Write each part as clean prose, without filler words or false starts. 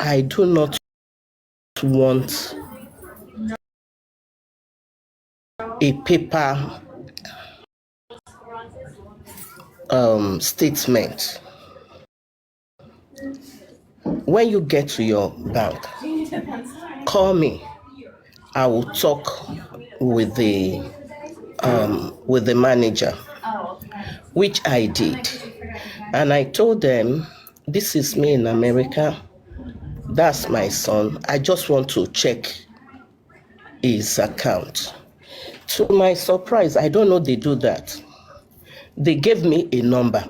I do not want a paper statement. When you get to your bank, call me. I will talk with the manager, which I did. And I told them, this is me in America. That's my son. I just want to check his account. To my surprise, I don't know they do that. They gave me a number.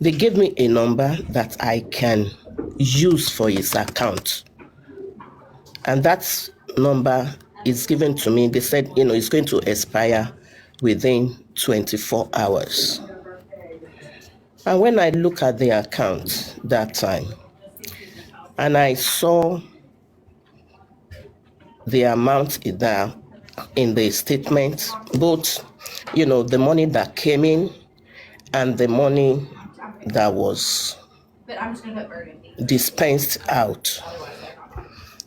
They gave me a number that I can use for his account. And that number is given to me. They said, it's going to expire within 24 hours. And when I look at the account that time, and I saw the amount there in the statement, both, the money that came in and the money that was dispensed out.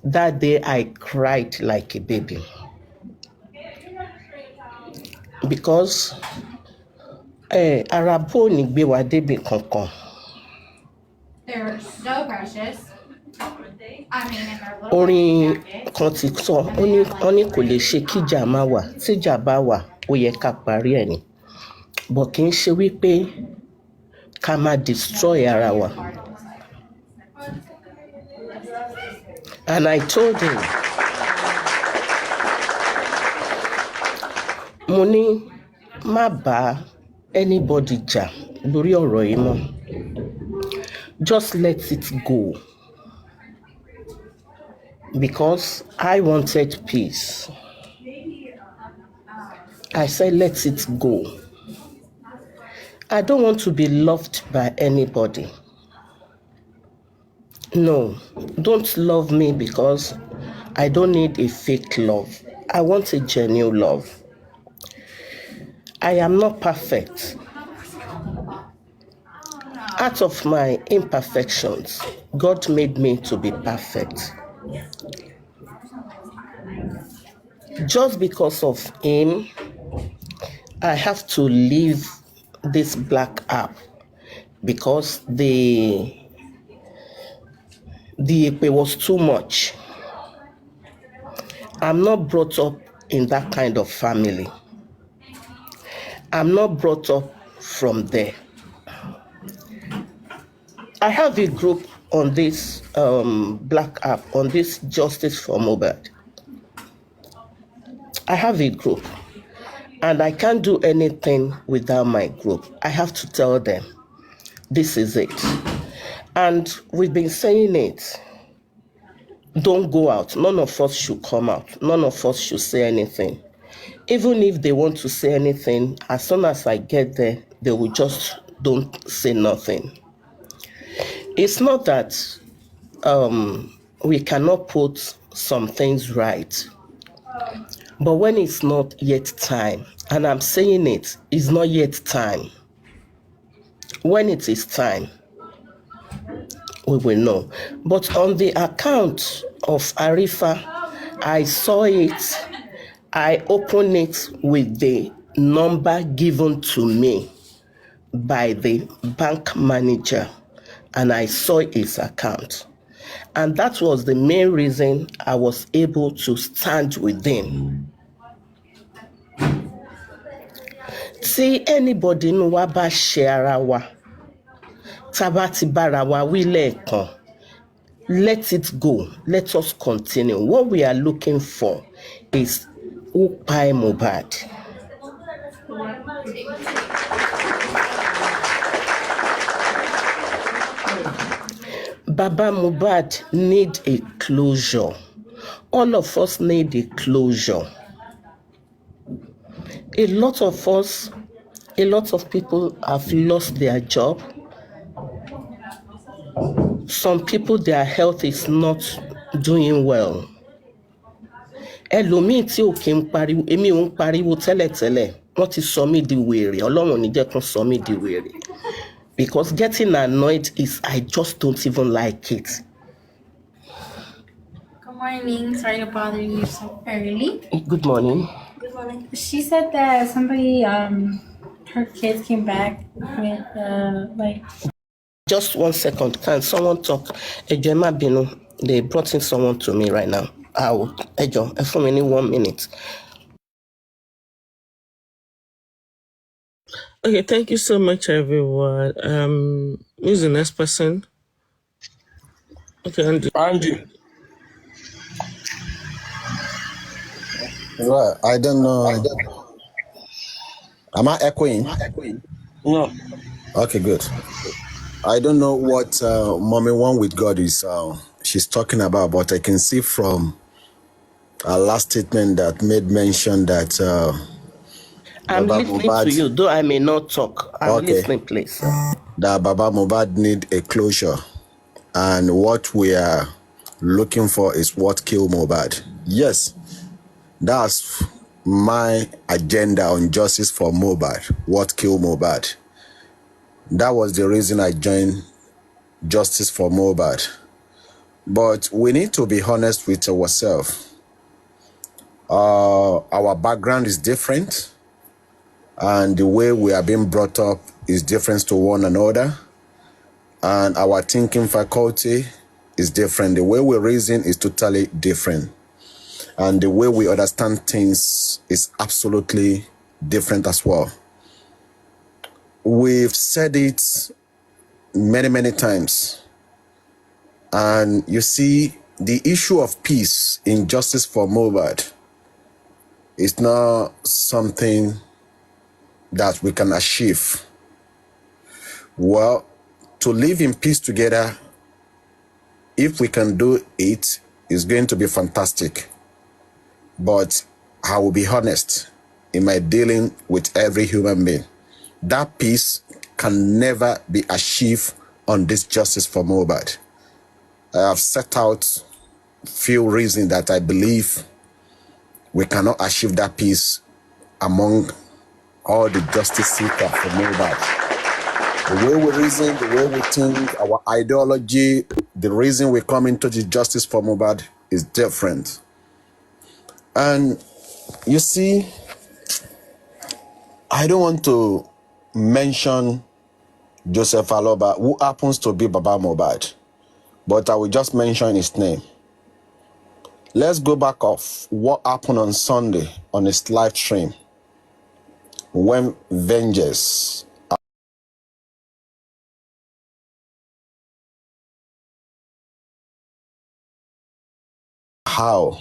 That day I cried like a baby. Because Arabo ni gbe wa debi kankan. They're so precious. I mean, in their little Orin jacket. kan ti sọ, ó ní kò lè ṣe kíjà má wà, tíjà bá wà, ó yẹ ká parí ẹ̀ ni. But kì í ṣe wípé ká má destroy ara wa. And I told him, mo ní má bá anybody jà lórí ọ̀rọ̀ yìí mọ́. Just let it go. Because I wanted peace. I said, let it go. I don't want to be loved by anybody. No, don't love me because I don't need a fake love. I want a genuine love. I am not perfect. Out of my imperfections, God made me to be perfect. Just because of him, I have to leave this black app because the EP was too much. I'm not brought up in that kind of family. I'm not brought up from there. I have a group on this black app, on this Justice for Mohbad. I have a group, and I can't do anything without my group. I have to tell them, this is it. And we've been saying it. Don't go out. None of us should come out. None of us should say anything. Even if they want to say anything, as soon as I get there, they will just don't say nothing. It's not that we cannot put some things right. But when it's not yet time, and I'm saying it's not yet time. When it is time, we will know. But on the account of Arifa, I saw it. I opened it with the number given to me by the bank manager, and I saw his account. And that was the main reason I was able to stand with him. See, anybody know wa ba share ara wa, tabati bara wa wi lẹ́ẹ̀kan. Let it go. Let us continue. What we are looking for is who pa Mohbad. Baba Mohbad need a closure. All of us need a closure. A lot of people have lost their job. Some people, their health is not doing well. Ẹlòmíì tí ò kí ń pariwo, èmi ò ń pariwo tẹ́lẹ̀tẹ́lẹ̀, wọ́n ti sọ mí di wèrè, Ọlọ́run ò ní jẹ́ kó sọ mí di wèrè. because getting annoyed is, I just don't even like it. Good morning. Sorry to bother you so early. Good morning. Good morning. She said that somebody, her kids came back with, like. Just 1 second. Can someone talk? Ejo, ẹ má bínú. They brought in someone to me right now. Ejo, ẹ fún mi ní 1 minute. Okay, thank you so much, everyone. Who's the next person? Okay, Andy. Right. I don't know. Am I echoing? No. Okay, good. I don't know what Mommy One with God is she's talking about, but I can see from her last statement that made mention that I'm Baba listening to you, though I may not talk. I'm listening, please. that Baba Mohbad need a closure, and what we are looking for is what killed Mohbad. Yes, that's my agenda on justice for Mohbad. What killed Mohbad? That was the reason I joined Justice for Mohbad. But we need to be honest with ourselves. Our background is different, and the way we are being brought up is different to one another, and our thinking faculty is different. The way we reason is totally different, and the way we understand things is absolutely different as well. We've said it many times, and you see, the issue of peace in Justice for Mohbad is not something that we can achieve. Well, to live in peace together, if we can do it, is going to be fantastic. But I will be honest, in my dealing with every human being, that peace can never be achieved on this Justice for Mohbad. I have set out few reasons that I believe we cannot achieve that peace among all the justice seekers for Mohbad. The way we reason, the way we think, our ideology, the reason we come into the justice for Mohbad is different. And you see, I don't want to mention Joseph Aloba, who happens to be Baba Mohbad, but I will just mention his name. Let's go back off what happened on Sunday on his live stream when Vengeance how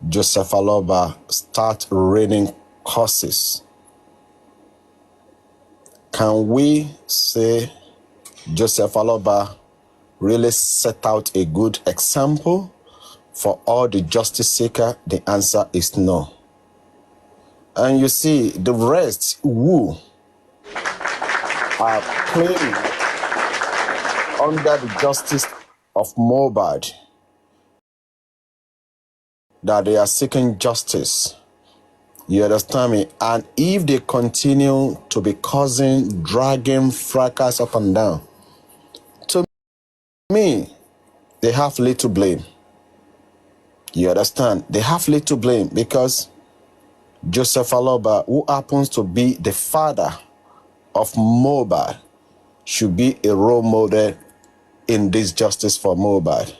Joseph Aloba start raining curses. Can we say Joseph Aloba really set out a good example for all the justice seeker? The answer is no. And you see, the rest who are claiming under the justice of Mohbad that they are seeking justice. You understand me? And if they continue to be causing, dragging fracas up and down, to me, they have little blame. You understand? They have little blame because Joseph Aloba, who happens to be the father of Mohbad, should be a role model in this justice for Mohbad.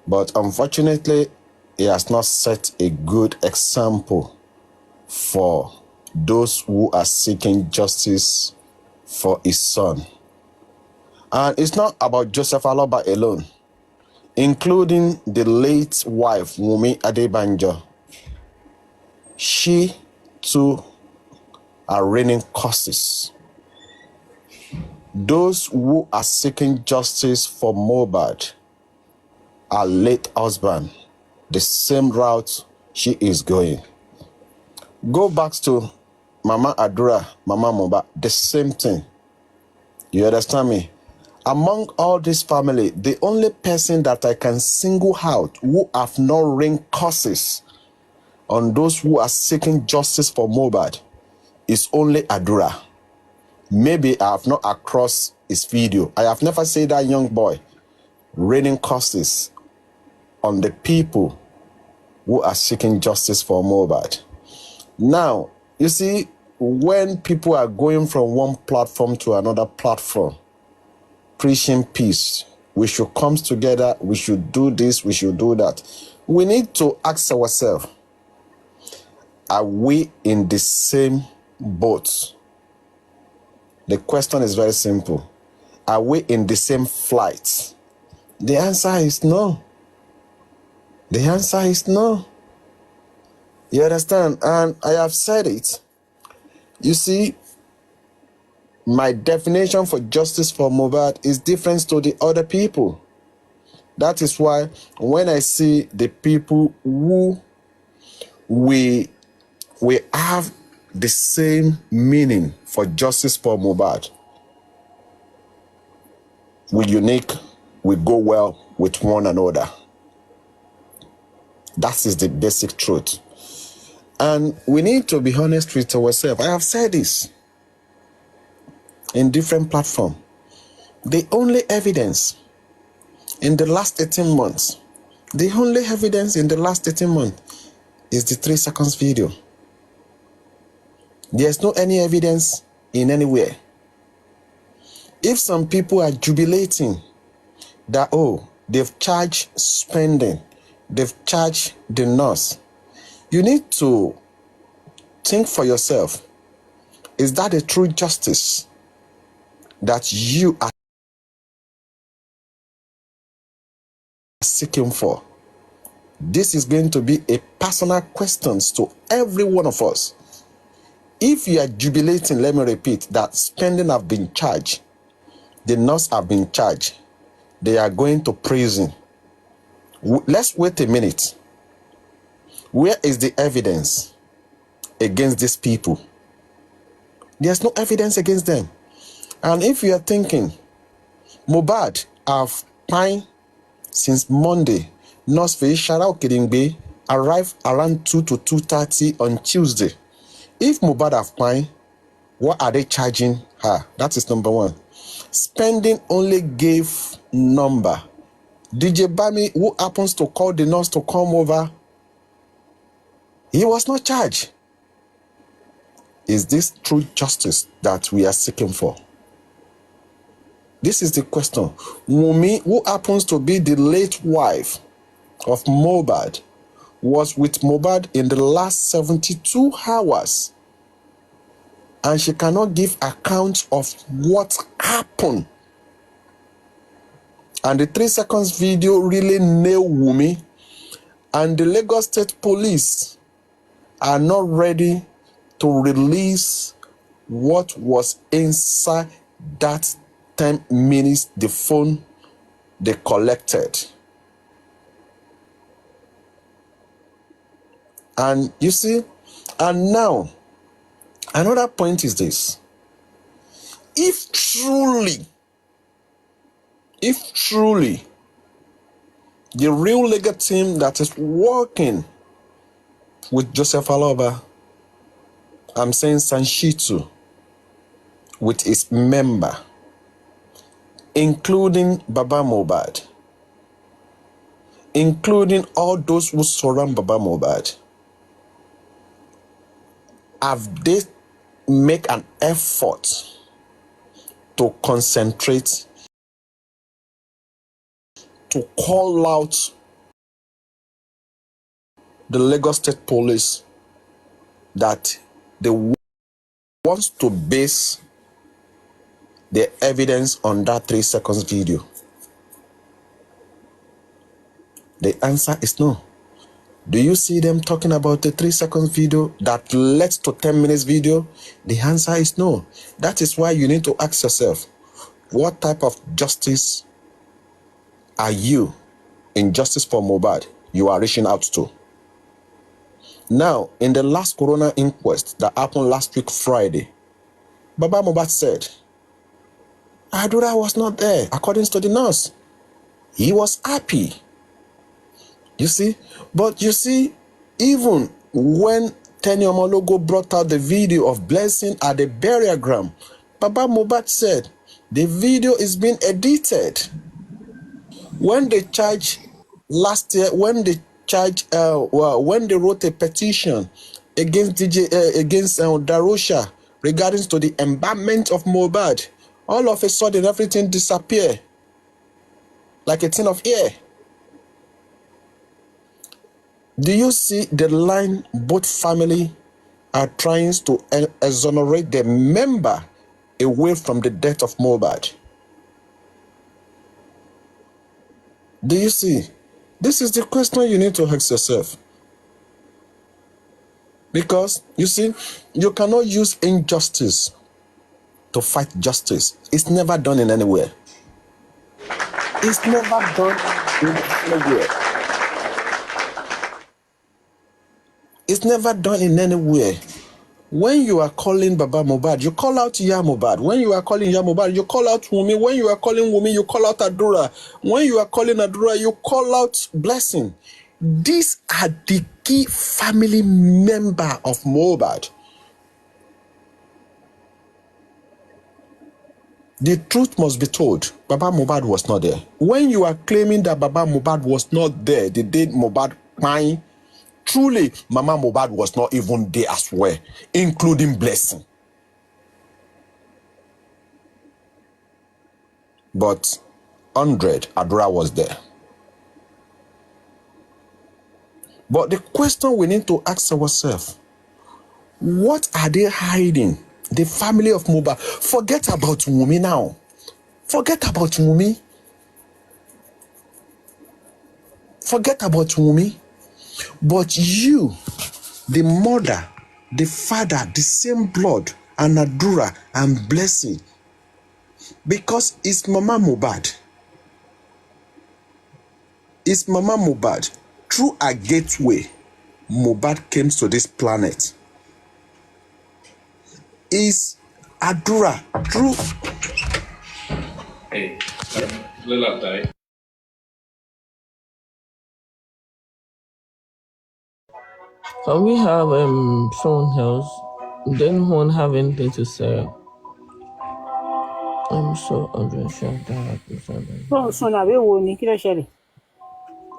But unfortunately, he has not set a good example for those who are seeking justice for his son. And it's not about Joseph Aloba alone, including the late wife, Wunmi Adebanjo. She too are raining curses. Those who are seeking justice for Mohbad, her late husband, the same route she is going. Go back to Mama Adura, Mama Mohbad, the same thing. You understand me? Among all this family, the only person that I can single out who have not rained curses on those who are seeking justice for Mohbad is only Adura. Maybe I have not across his video. I have never seen that young boy raining curses on the people who are seeking justice for Mohbad. Now, you see, when people are going from one platform to another platform, preaching peace, we should come together, we should do this, we should do that. We need to ask ourselves, are we in the same boat? The question is very simple. Are we in the same flight? The answer is no. The answer is no. You understand? And I have said it. You see, my definition for justice for Mohbad is different to the other people. That is why when I see the people who we have the same meaning for justice for Mohbad, we unique, we go well with one another. That is the basic truth. And we need to be honest with ourselves. I have said this in different platforms. The only evidence in the last 18 months, is the 3 seconds video. There's no any evidence in anywhere. If some people are jubilating that, oh, they've charged spending, they've charged the nurse, you need to think for yourself, is that a true justice that you are seeking for? This is going to be a personal question to every one of us. If you are jubilating, let me repeat, that spending have been charged, the nurse have been charged, they are going to prison. Let's wait a minute. Where is the evidence against these people? There's no evidence against them. And if you are thinking, Mohbad have pine since Monday, Nurse Sharao Kidingbe arrived around 2 to 2:30 on Tuesday. If Mohbad have pine, what are they charging her? That is number one. Spending only gave number. DJ Bami, who happens to call the nurse to come over, he was not charged. Is this true justice that we are seeking for? This is the question. Wumi, who happens to be the late wife of Mohbad, was with Mohbad in the last 72 hours. And she cannot give account of what happened. And the 3 seconds video really nailed Wumi. And the Lagos State Police are not ready to release what was inside that 10 minutes, the phone they collected. And you see, and now, another point is this. If truly, the real legal team that is working with Joseph Aloba, I'm saying Sanshitu, with its member, including Baba Mohbad, including all those who surround Baba Mohbad, have they make an effort to concentrate, to call out the Lagos State Police that they want to base the evidence on that 3 seconds video? The answer is no. Do you see them talking about the 3 seconds video that led to 10 minutes video? The answer is no. That is why you need to ask yourself, what type of justice are you, in justice for Mohbad, you are reaching out to? Now, in the last coroner inquest that happened last week Friday, Baba Mohbad said, Adura was not there, according to the nurse. He was happy. You see? But you see, even when Tenny Omologo brought out the video of Blessing at the burial ground, Baba Mohbad said the video is being edited. When they charge last year, when they wrote a petition against Darosha regarding to the embalmment of Mohbad, all of a sudden everything disappeared like a tin of air. Do you see the line both family are trying to exonerate the member away from the death of Mohbad? Do you see? This is the question you need to ask yourself. Because, you see, you cannot use injustice to fight justice. It's never done in anywhere. It's never done in anywhere. It's never done in anywhere. When you are calling Baba Mohbad, you call out Ya Mohbad. When you are calling Ya Mohbad, you call out Wumi. When you are calling Wumi, you call out Adura. When you are calling Adura, you call out Blessing. These are the key family member of Mohbad. The truth must be told. Baba Mohbad was not there. When you are claiming that Baba Mohbad was not there, the day Mohbad crying, truly, Mama Mohbad was not even there as well, including Blessing. But 100, Adura was there. But the question we need to ask ourselves, what are they hiding? The family of Mohbad. Forget about Wumi now. Forget about Wumi. Forget about Wumi. But you, the mother, the father, the same blood, and Adura and Blessing, because it's Mama Mohbad. It's Mama Mohbad. Through a gateway, Mohbad came to this planet. Is Adura true? Hey, Lila died. Can we have someone else? Didn't one have anything to say? I'm so unsure that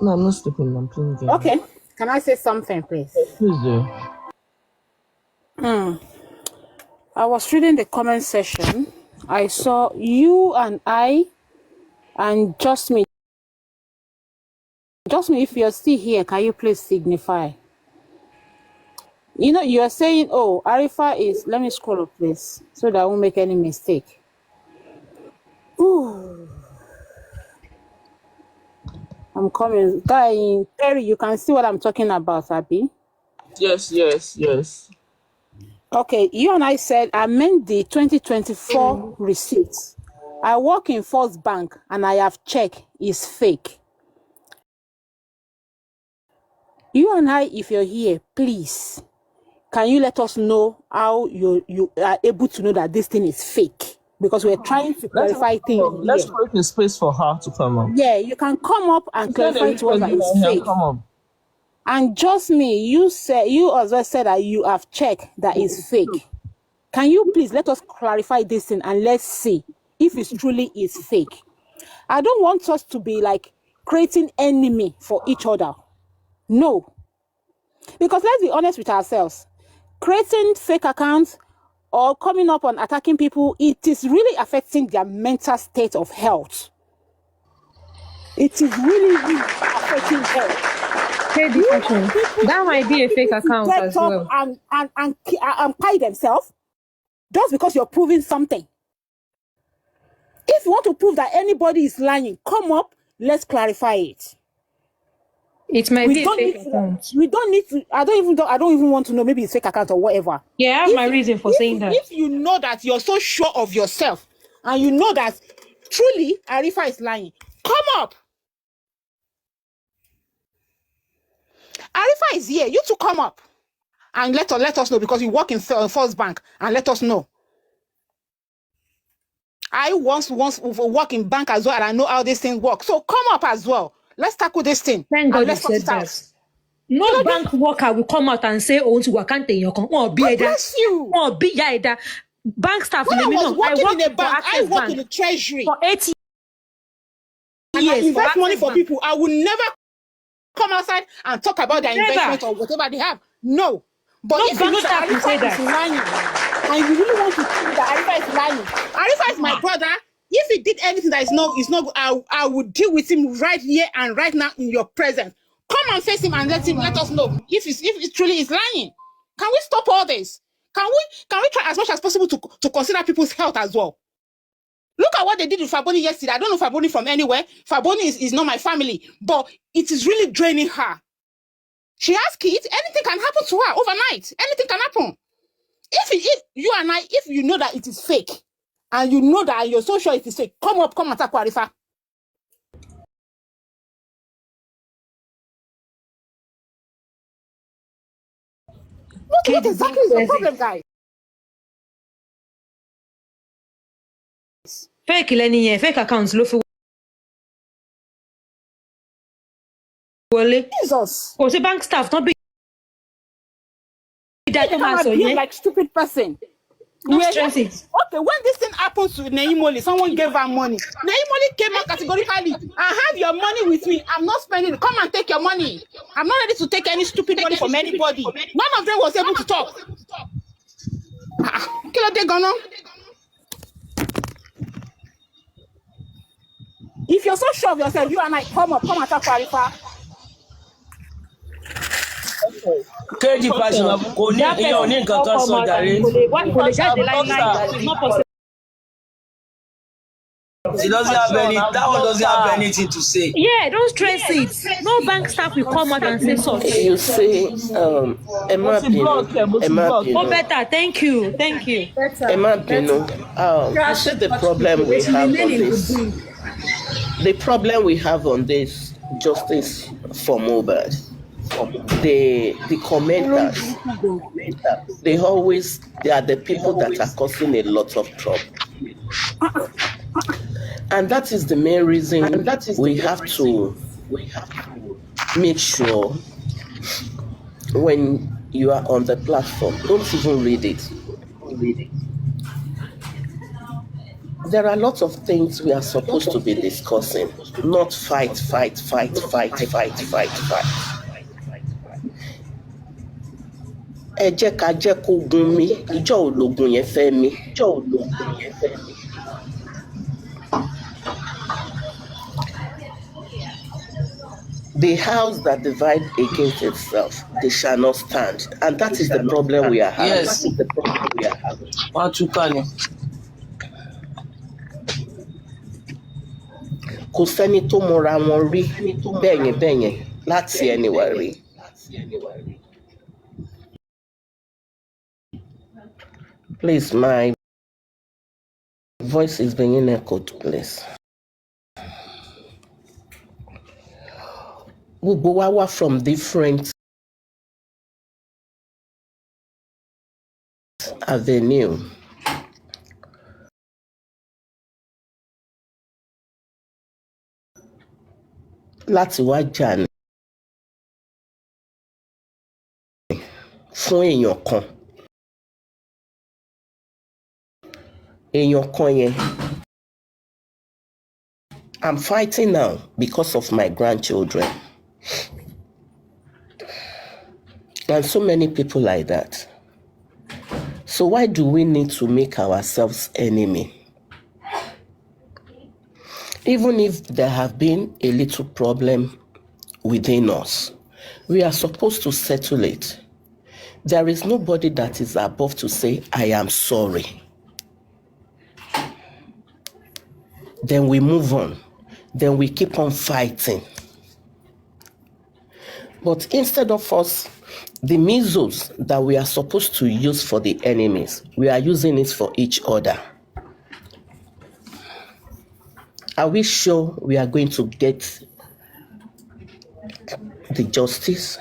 No, I'm not sleeping. I'm playing games. Okay. Can I say something, please? Please do. I was reading the comment section. I saw you and I and just me. Just me, if you're still here, can you please signify? You know, you're saying, oh, Arifa is, let me scroll up, please, so that I won't make any mistake. Ooh. I'm coming. Guy, Perry, you can see what I'm talking about, Abby? Yes. Okay, you and I said I meant the 2024 receipts. I work in First Bank and I have checked is fake. You and I, if you're here, please, can you let us know how you are able to know that this thing is fake? Because we're trying to clarify things here. Let's create a space for her to come up. Yeah, you can come up and clarify to us that it's fake. Come up. And just me, you also said that you have checked that it's fake. Can you please let us clarify this thing and let's see if it truly is fake? I don't want us to be like creating enemy for each other. No. Because let's be honest with ourselves. Creating fake accounts or coming up and attacking people, it is really affecting their mental state of health. It is really affecting health. That might be a fake account as well. And pie themselves just because you're proving something. If you want to prove that anybody is lying, come up, let's clarify it. It might be a fake account. We don't need to. I don't even want to know. Maybe it's fake account or whatever. Yeah, I have my reason for saying that. If you know that you're so sure of yourself and you know that truly Arifa is lying, come up. Arifa is here. You two come up and let us know, because you work in First Bank, and let us know. I once work in bank as well, and I know how this thing works. So come up as well. Let's tackle this thing. Thank God you said that. No bank worker will come out and say, "Oh, to work your God bless you." bank staff. When I was I working work in a for bank, I Access work Bank in the treasury. for 8 And I years. For invest money Access for Bank. people. I will never come outside and talk about their Never. investment or whatever they have. No. But No if you bank know that staff will say Arifa is that. lying, and you really want to prove that Arifa is lying, Arifa is my brother. If he did anything that is not good, I would deal with him right here and right now in your presence. Come and face him and let us know if it truly is lying. Can we stop all this? Can we try as much as possible to consider people's health as well? Look at what they did with Faboni yesterday. I don't know Faboni from anywhere. Faboni is not my family, but it is really draining her. She has kids. Anything can happen to her overnight. Anything can happen. If you and I, if you know that it is fake, and you know that you're so sure it is fake, come and attack Arifa. What exactly is the problem, guys? Fake lenny, fake accounts. Jesus. Oh, say bank staff not be that Behave like stupid person. Don't stress it. Okay, when this thing happens to Neimoli, someone gave her money. Neimoli came out categorically. I have your money with me. I'm not spending it. Come and take your money. I'm not ready to take any stupid money from anybody. None of them was able to talk. Kilo de Gono. If you're so sure of yourself, you and I come and talk Arifa. Kéjì passion kò ní ìyẹn ò ní nǹkan kan sọ jàre. Kò lè jáde láíláí. It's not possible. She doesn't have that one doesn't have anything to say. Yeah, don't stress it. No bank staff will come out and say such. You say, Emma Bino. Oh, better. Thank you. Emma Bino. I said the problem we have on this. The problem we have on this justice for Mohbad. The commenters, they are the people that are causing a lot of trouble. And that is the main reason we have to make sure when you are on the platform, don't even read it. There are lots of things we are supposed to be discussing, not fight. Ẹ jẹ́ ká jẹ́ kó gun mí, ìjọ ológun yẹn fẹ́ mi. The house that divides against itself, they shall not stand. And that is the problem we are having. Yes. Wọ́n tún ká ni. Kò sẹ́ni tó mọra wọn rí bẹ́yẹn láti anywhere rí. Please, my voice is being echoed, please. Gbogbo wa wá from different avenue. Láti wá jà ní fún èèyàn kan. Èèyàn kan yẹn. I'm fighting now because of my grandchildren. And so many people like that. So why do we need to make ourselves enemy? Even if there have been a little problem within us, we are supposed to settle it. There is nobody that is above to say, I am sorry. Then we move on. Then we keep on fighting. But instead of us, the measles that we are supposed to use for the enemies, we are using it for each other. Are we sure we are going to get the justice?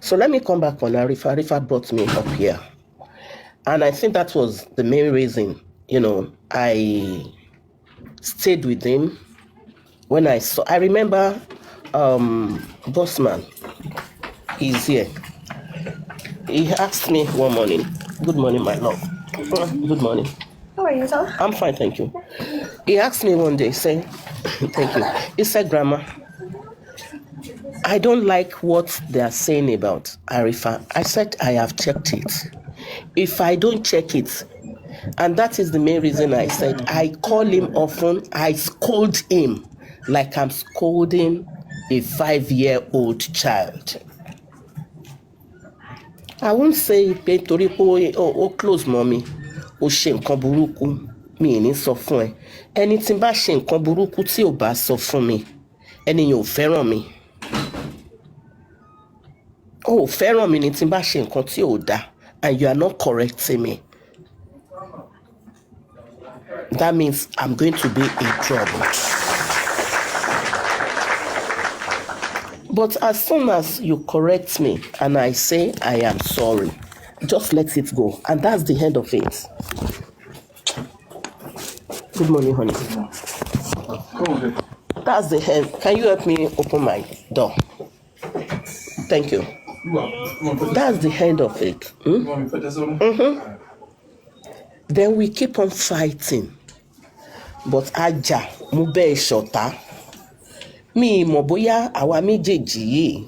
So let me come back on Arifa. Arifa brought me up here. And I think that was the main reason, I stayed with him. When I remember Bossman, he's here. He asked me one morning, good morning, my love. Good morning. How are you, sir? I'm fine, thank you. He asked me one day, say, thank you. He said, Grandma, I don't like what they are saying about Arifa. I said, I have checked it. If I don't check it, and that is the main reason I said, I call him often, I scold him like I'm scolding a 5-year-old child. I won't say pé torí pé ó close mọ́ mi, ó ṣe nǹkan burúkú, mi ì ní sọ fún ẹ. Ẹni tí ń bá ṣe nǹkan burúkú tí ò bá sọ fún mi, ẹni yẹn ò fẹ́ràn mi. Ó fẹ́ràn mi ni tí ń bá ṣe nǹkan tí ò dá, and you are not correcting me. That means I'm going to be in trouble. But as soon as you correct me and I say I am sorry, just let it go. And that's the end of it. Good morning, honey. That's the end. Can you help me open my door? Thank you. That's the end of it. Then we keep on fighting. But Aja, Mube Shota. Mi mọ̀ bóyá àwa méjèèjì yìí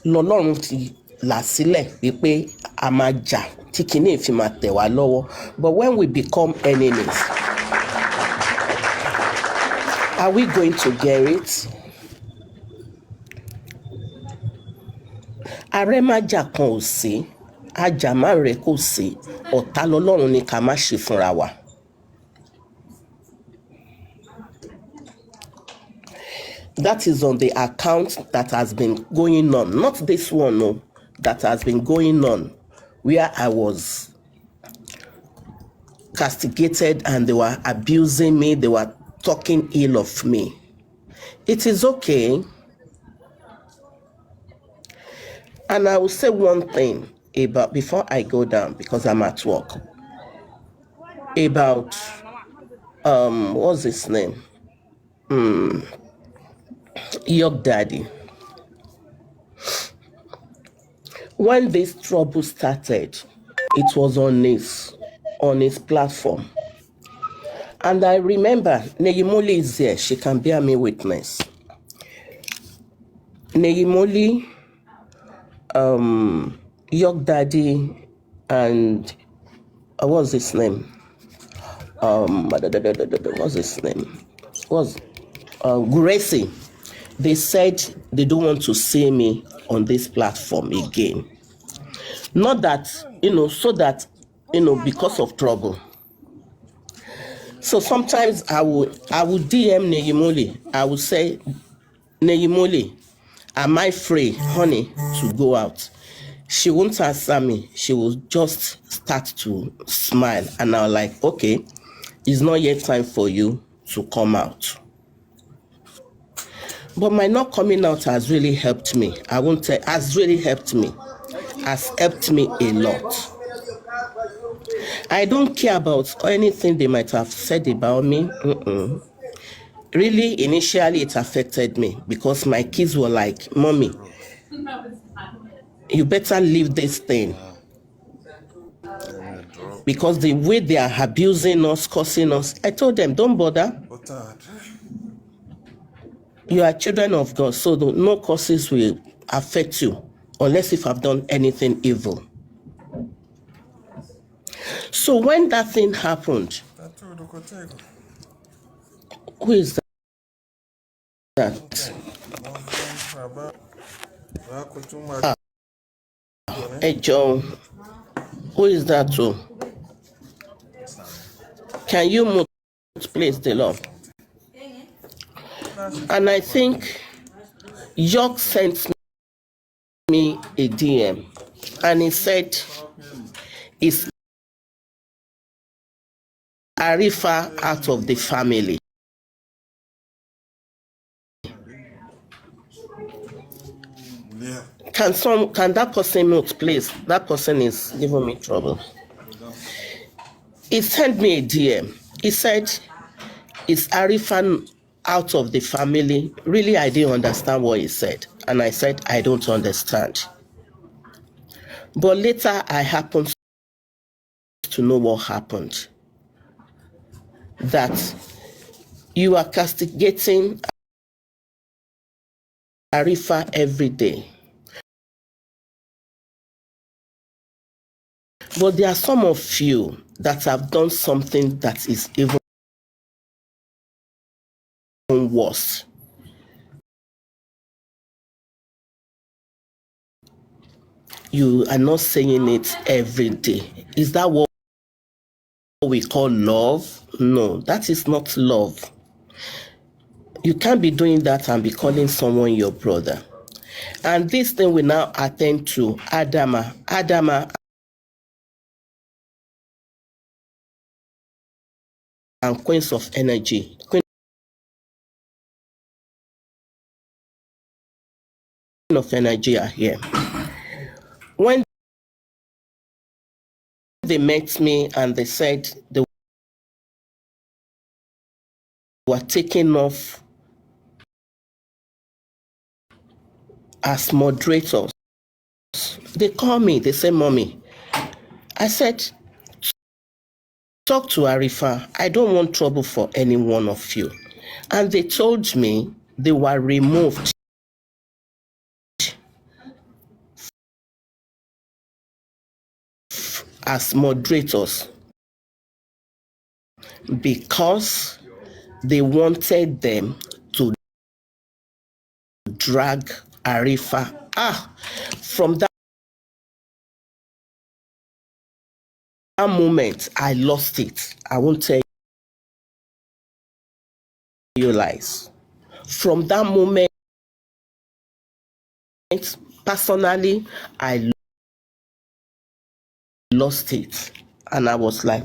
lọ́lọ́run ti là sílẹ̀ wípé a máa jà tí kinní fi máa tẹ̀ wá lọ́wọ́. But when we become enemies, are we going to get it? Ààrẹ má jà kan ò sí, ajá má rẹ̀ kò sí, ọ̀tá lọ́lọ́run ni ká má ṣe fúnra wa. That is on the account that has been going on. Not this one, no. That has been going on. Where I was castigated and they were abusing me. They were talking ill of me. It is okay. And I will say one thing about, before I go down, because I'm at work. About, what's his name? Your daddy. When this trouble started, it was on his platform. And I remember, Neyimoli is there, she can bear me witness. Neyimoli, your daddy, and what's his name? What's his name? Gracie. They said they don't want to see me on this platform again. Not that, so that, because of trouble. So sometimes I will DM Neyimoli. I will say, Neyimoli, am I free, honey, to go out? She won't answer me. She will just start to smile. And I'll like, okay, it's not yet time for you to come out. But my not coming out has really helped me. I won't say has really helped me. Has helped me a lot. I don't care about anything they might have said about me. Really, initially it affected me because my kids were like, Mommy, you better leave this thing. Because the way they are abusing us, cursing us, I told them, don't bother. You are children of God, so no curses will affect you unless if I've done anything evil. So when that thing happened, who is that? Hey, Joe. Who is that too? Can you move, please, the law? And I think York sent me a DM and he said, is Arifa out of the family? Can that person mute, please? That person is giving me trouble. He sent me a DM. He said, is Arifa out of the family? Really, I didn't understand what he said. And I said, I don't understand. But later, I happened to know what happened. That you are castigating Arifa every day. But there are some of you that have done something that is even worse. You are not saying it every day. Is that what we call love? No, that is not love. You can't be doing that and be calling someone your brother. And this thing will now attend to Adama and Queens of Energy. Queen of Energy are here. When they met me and they said they were taken off as moderators, they call me, they say, Mommy. I said, talk to Arifa. I don't want trouble for any one of you. And they told me they were removed as moderators because they wanted them to drag Arifa. From that moment, I lost it. I won't tell you lies. From that moment, personally, I lost it. And I was like,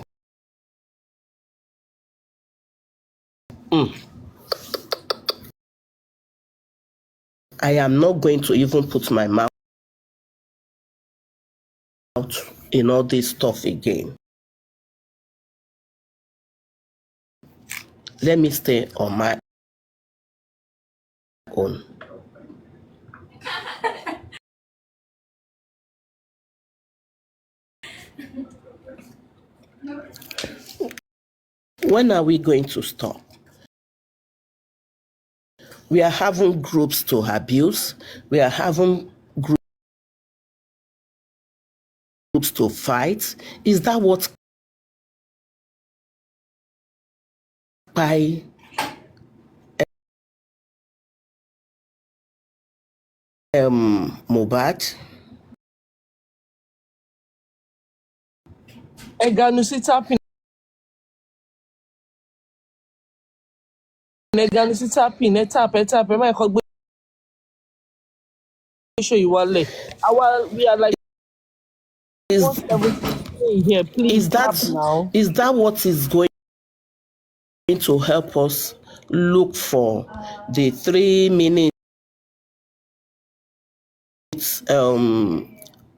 I am not going to even put my mouth in all this stuff again. Let me stay on my own. When are we going to stop? We are having groups to abuse. We are having groups to fight. Is that what by Mohbad? Eganu sit up in. Eganu sit up in. Etap. Ema ekogbe show you wale. We are like Is 170 here. Please tap now. is that what is going to help us look for the 3 minutes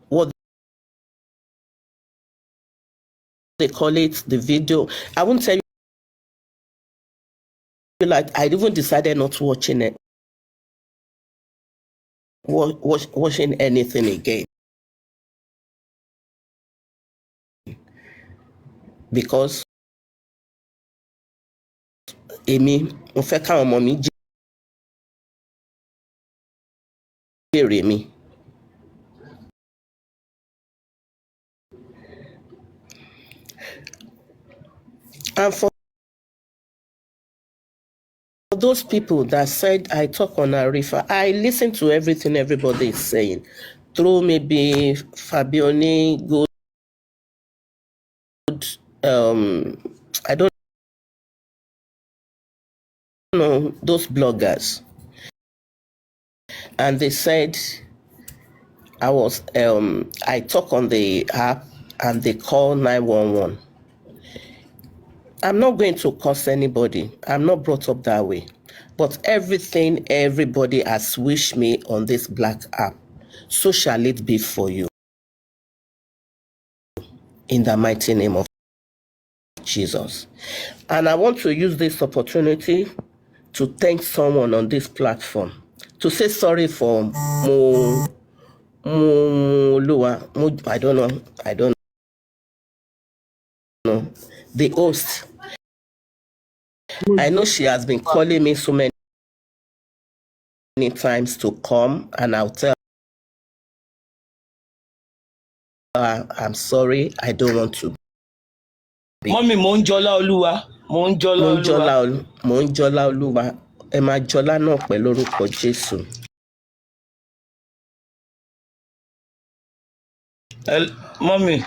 what they call it, the video? I won't tell you, like, I even decided not to watching it, watching anything again, because èmi mo fẹ́ káwọn ọmọ mi jèrè mi. And for those people that said I talk on Arifa, I listen to everything everybody is saying. Through maybe Fabioni, good, I don't know, those bloggers. And they said I talk on the app and they call 911. I'm not going to curse anybody. I'm not brought up that way. But everything everybody has wished me on this black app, so shall it be for you. In the mighty name of Jesus. And I want to use this opportunity to thank someone on this platform, to say sorry for I don't know the host. I know she has been calling me so many times to come, and I'll tell her I'm sorry, I don't want to. Mommy, mo ń jọlá Olúwa. Mo ń jọlá Olúwa. Ẹ máa jọlá náà pẹ̀lú orúkọ Jésù. Mommy.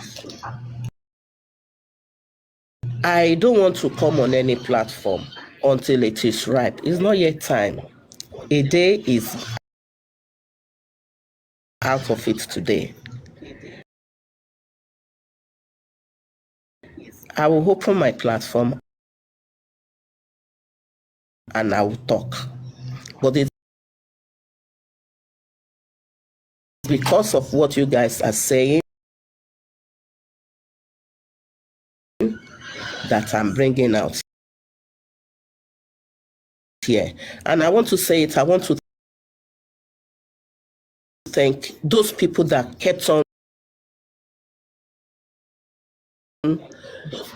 I don't want to come on any platform until it is ripe. It's not yet time. A day is out of it today. I will open my platform and I will talk. But it's because of what you guys are saying that I'm bringing out here. And I want to say it, I want to thank those people that kept on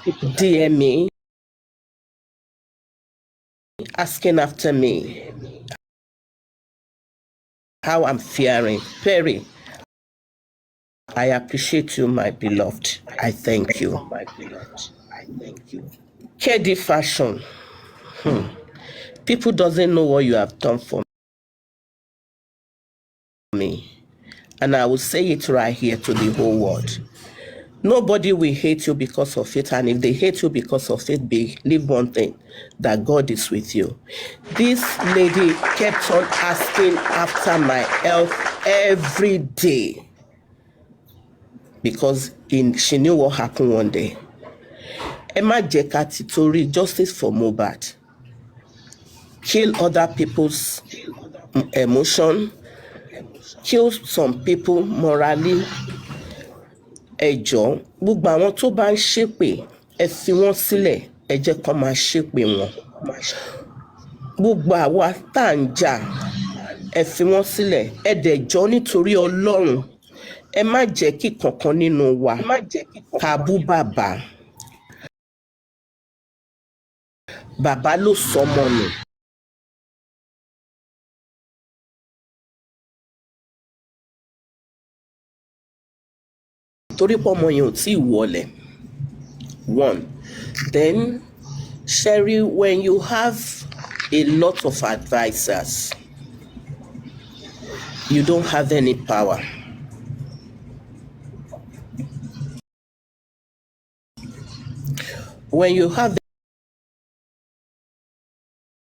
DM me, asking after me, how I'm faring. Perry, I appreciate you, my beloved. I thank you. KD Fashion. People doesn't know what you have done for me. And I will say it right here to the whole world. Nobody will hate you because of it. And if they hate you because of it, believe one thing, that God is with you. This lady kept on asking after my health every day because she knew what happened one day. Emma Jekati Tori, justice for Mohbad. Kill other people's emotion, kill some people morally. Ẹ jọ̀ọ́, gbogbo àwọn tó bá ń ṣépè, ẹ fi wọ́n sílẹ̀, ẹ jẹ́ kó máa ṣépè wọn. Gbogbo àwa tá à ń jà, ẹ fi wọ́n sílẹ̀, ẹ dẹ̀ jọ̀ọ́ nítorí Ọlọ́run, ẹ má jẹ́ kí kankan nínú wa ká bú bàbá. Bàbá ló sọmọ nù. Torí pé ọmọ yẹn ò tí ì wọlẹ̀. One. Then, Sherry, when you have a lot of advisors, you don't have any power. When you have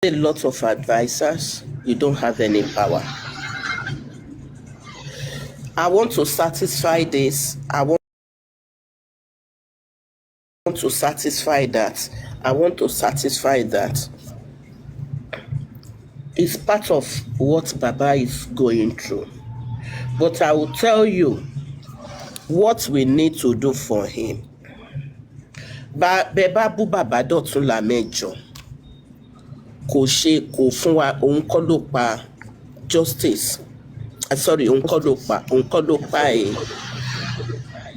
a lot of advisors, you don't have any power. I want to satisfy this. I want to satisfy that. I want to satisfy that. It's part of what Baba is going through. But I will tell you what we need to do for him. Bẹ́ẹ̀ bá bú bàbá dọ̀tún la mẹ́jọ. Kò fún wa, òun kọ́ ló pa justice. Sorry, òun kọ́ ló pa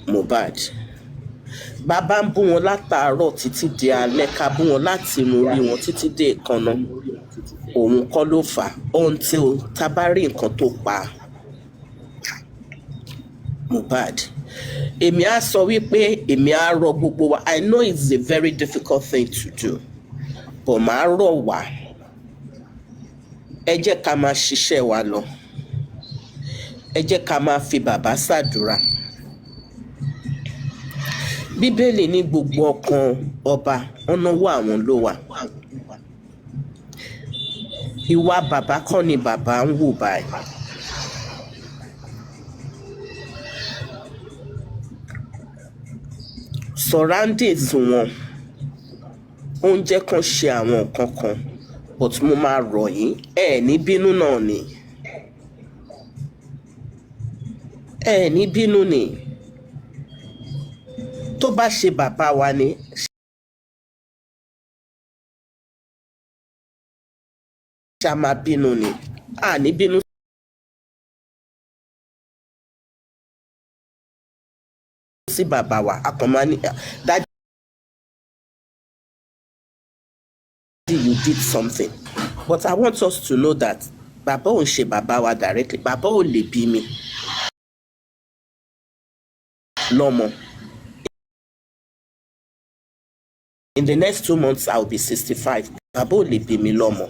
Mohbad. Bàbá ń bú wọn látàárọ̀ títí di alẹ́, ká bú wọn láti inú orí wọn títí dé èékánná. Òun kọ́ ló fà until tá bá rí nǹkan tó pa Mohbad. Èmi á sọ wípé èmi á rọ gbogbo wa. I know it's a very difficult thing to do, but màá rọ̀ wá. Ẹ jẹ́ ká máa ṣiṣẹ́ wa lọ. Ẹ jẹ́ ká máa fi bàbá ṣàdúrà. Bíbélì ní gbogbo ọkàn ọba ọ̀nàwó àwọn ló wà. Ìwà bàbá kọ́ ni bàbá ń wù báyìí. Surroundings wọn ó ń jẹ́ kán ṣe àwọn nǹkan kan, but mo máa rọ̀ yín, ẹ ní bínú náà ni. Ẹ ní bínú ni. Tó bá ṣe bàbá wa ni, ṣá máa bínú ni. A ní bínú sí bàbá wa, a kàn máa ní did something. But I want us to know that Baba ò ń ṣe bàbá wa directly. Baba ò lè bí mi lọ́mọ. In the next 2 months, I'll be 65. Baba ò lè bí mi lọ́mọ.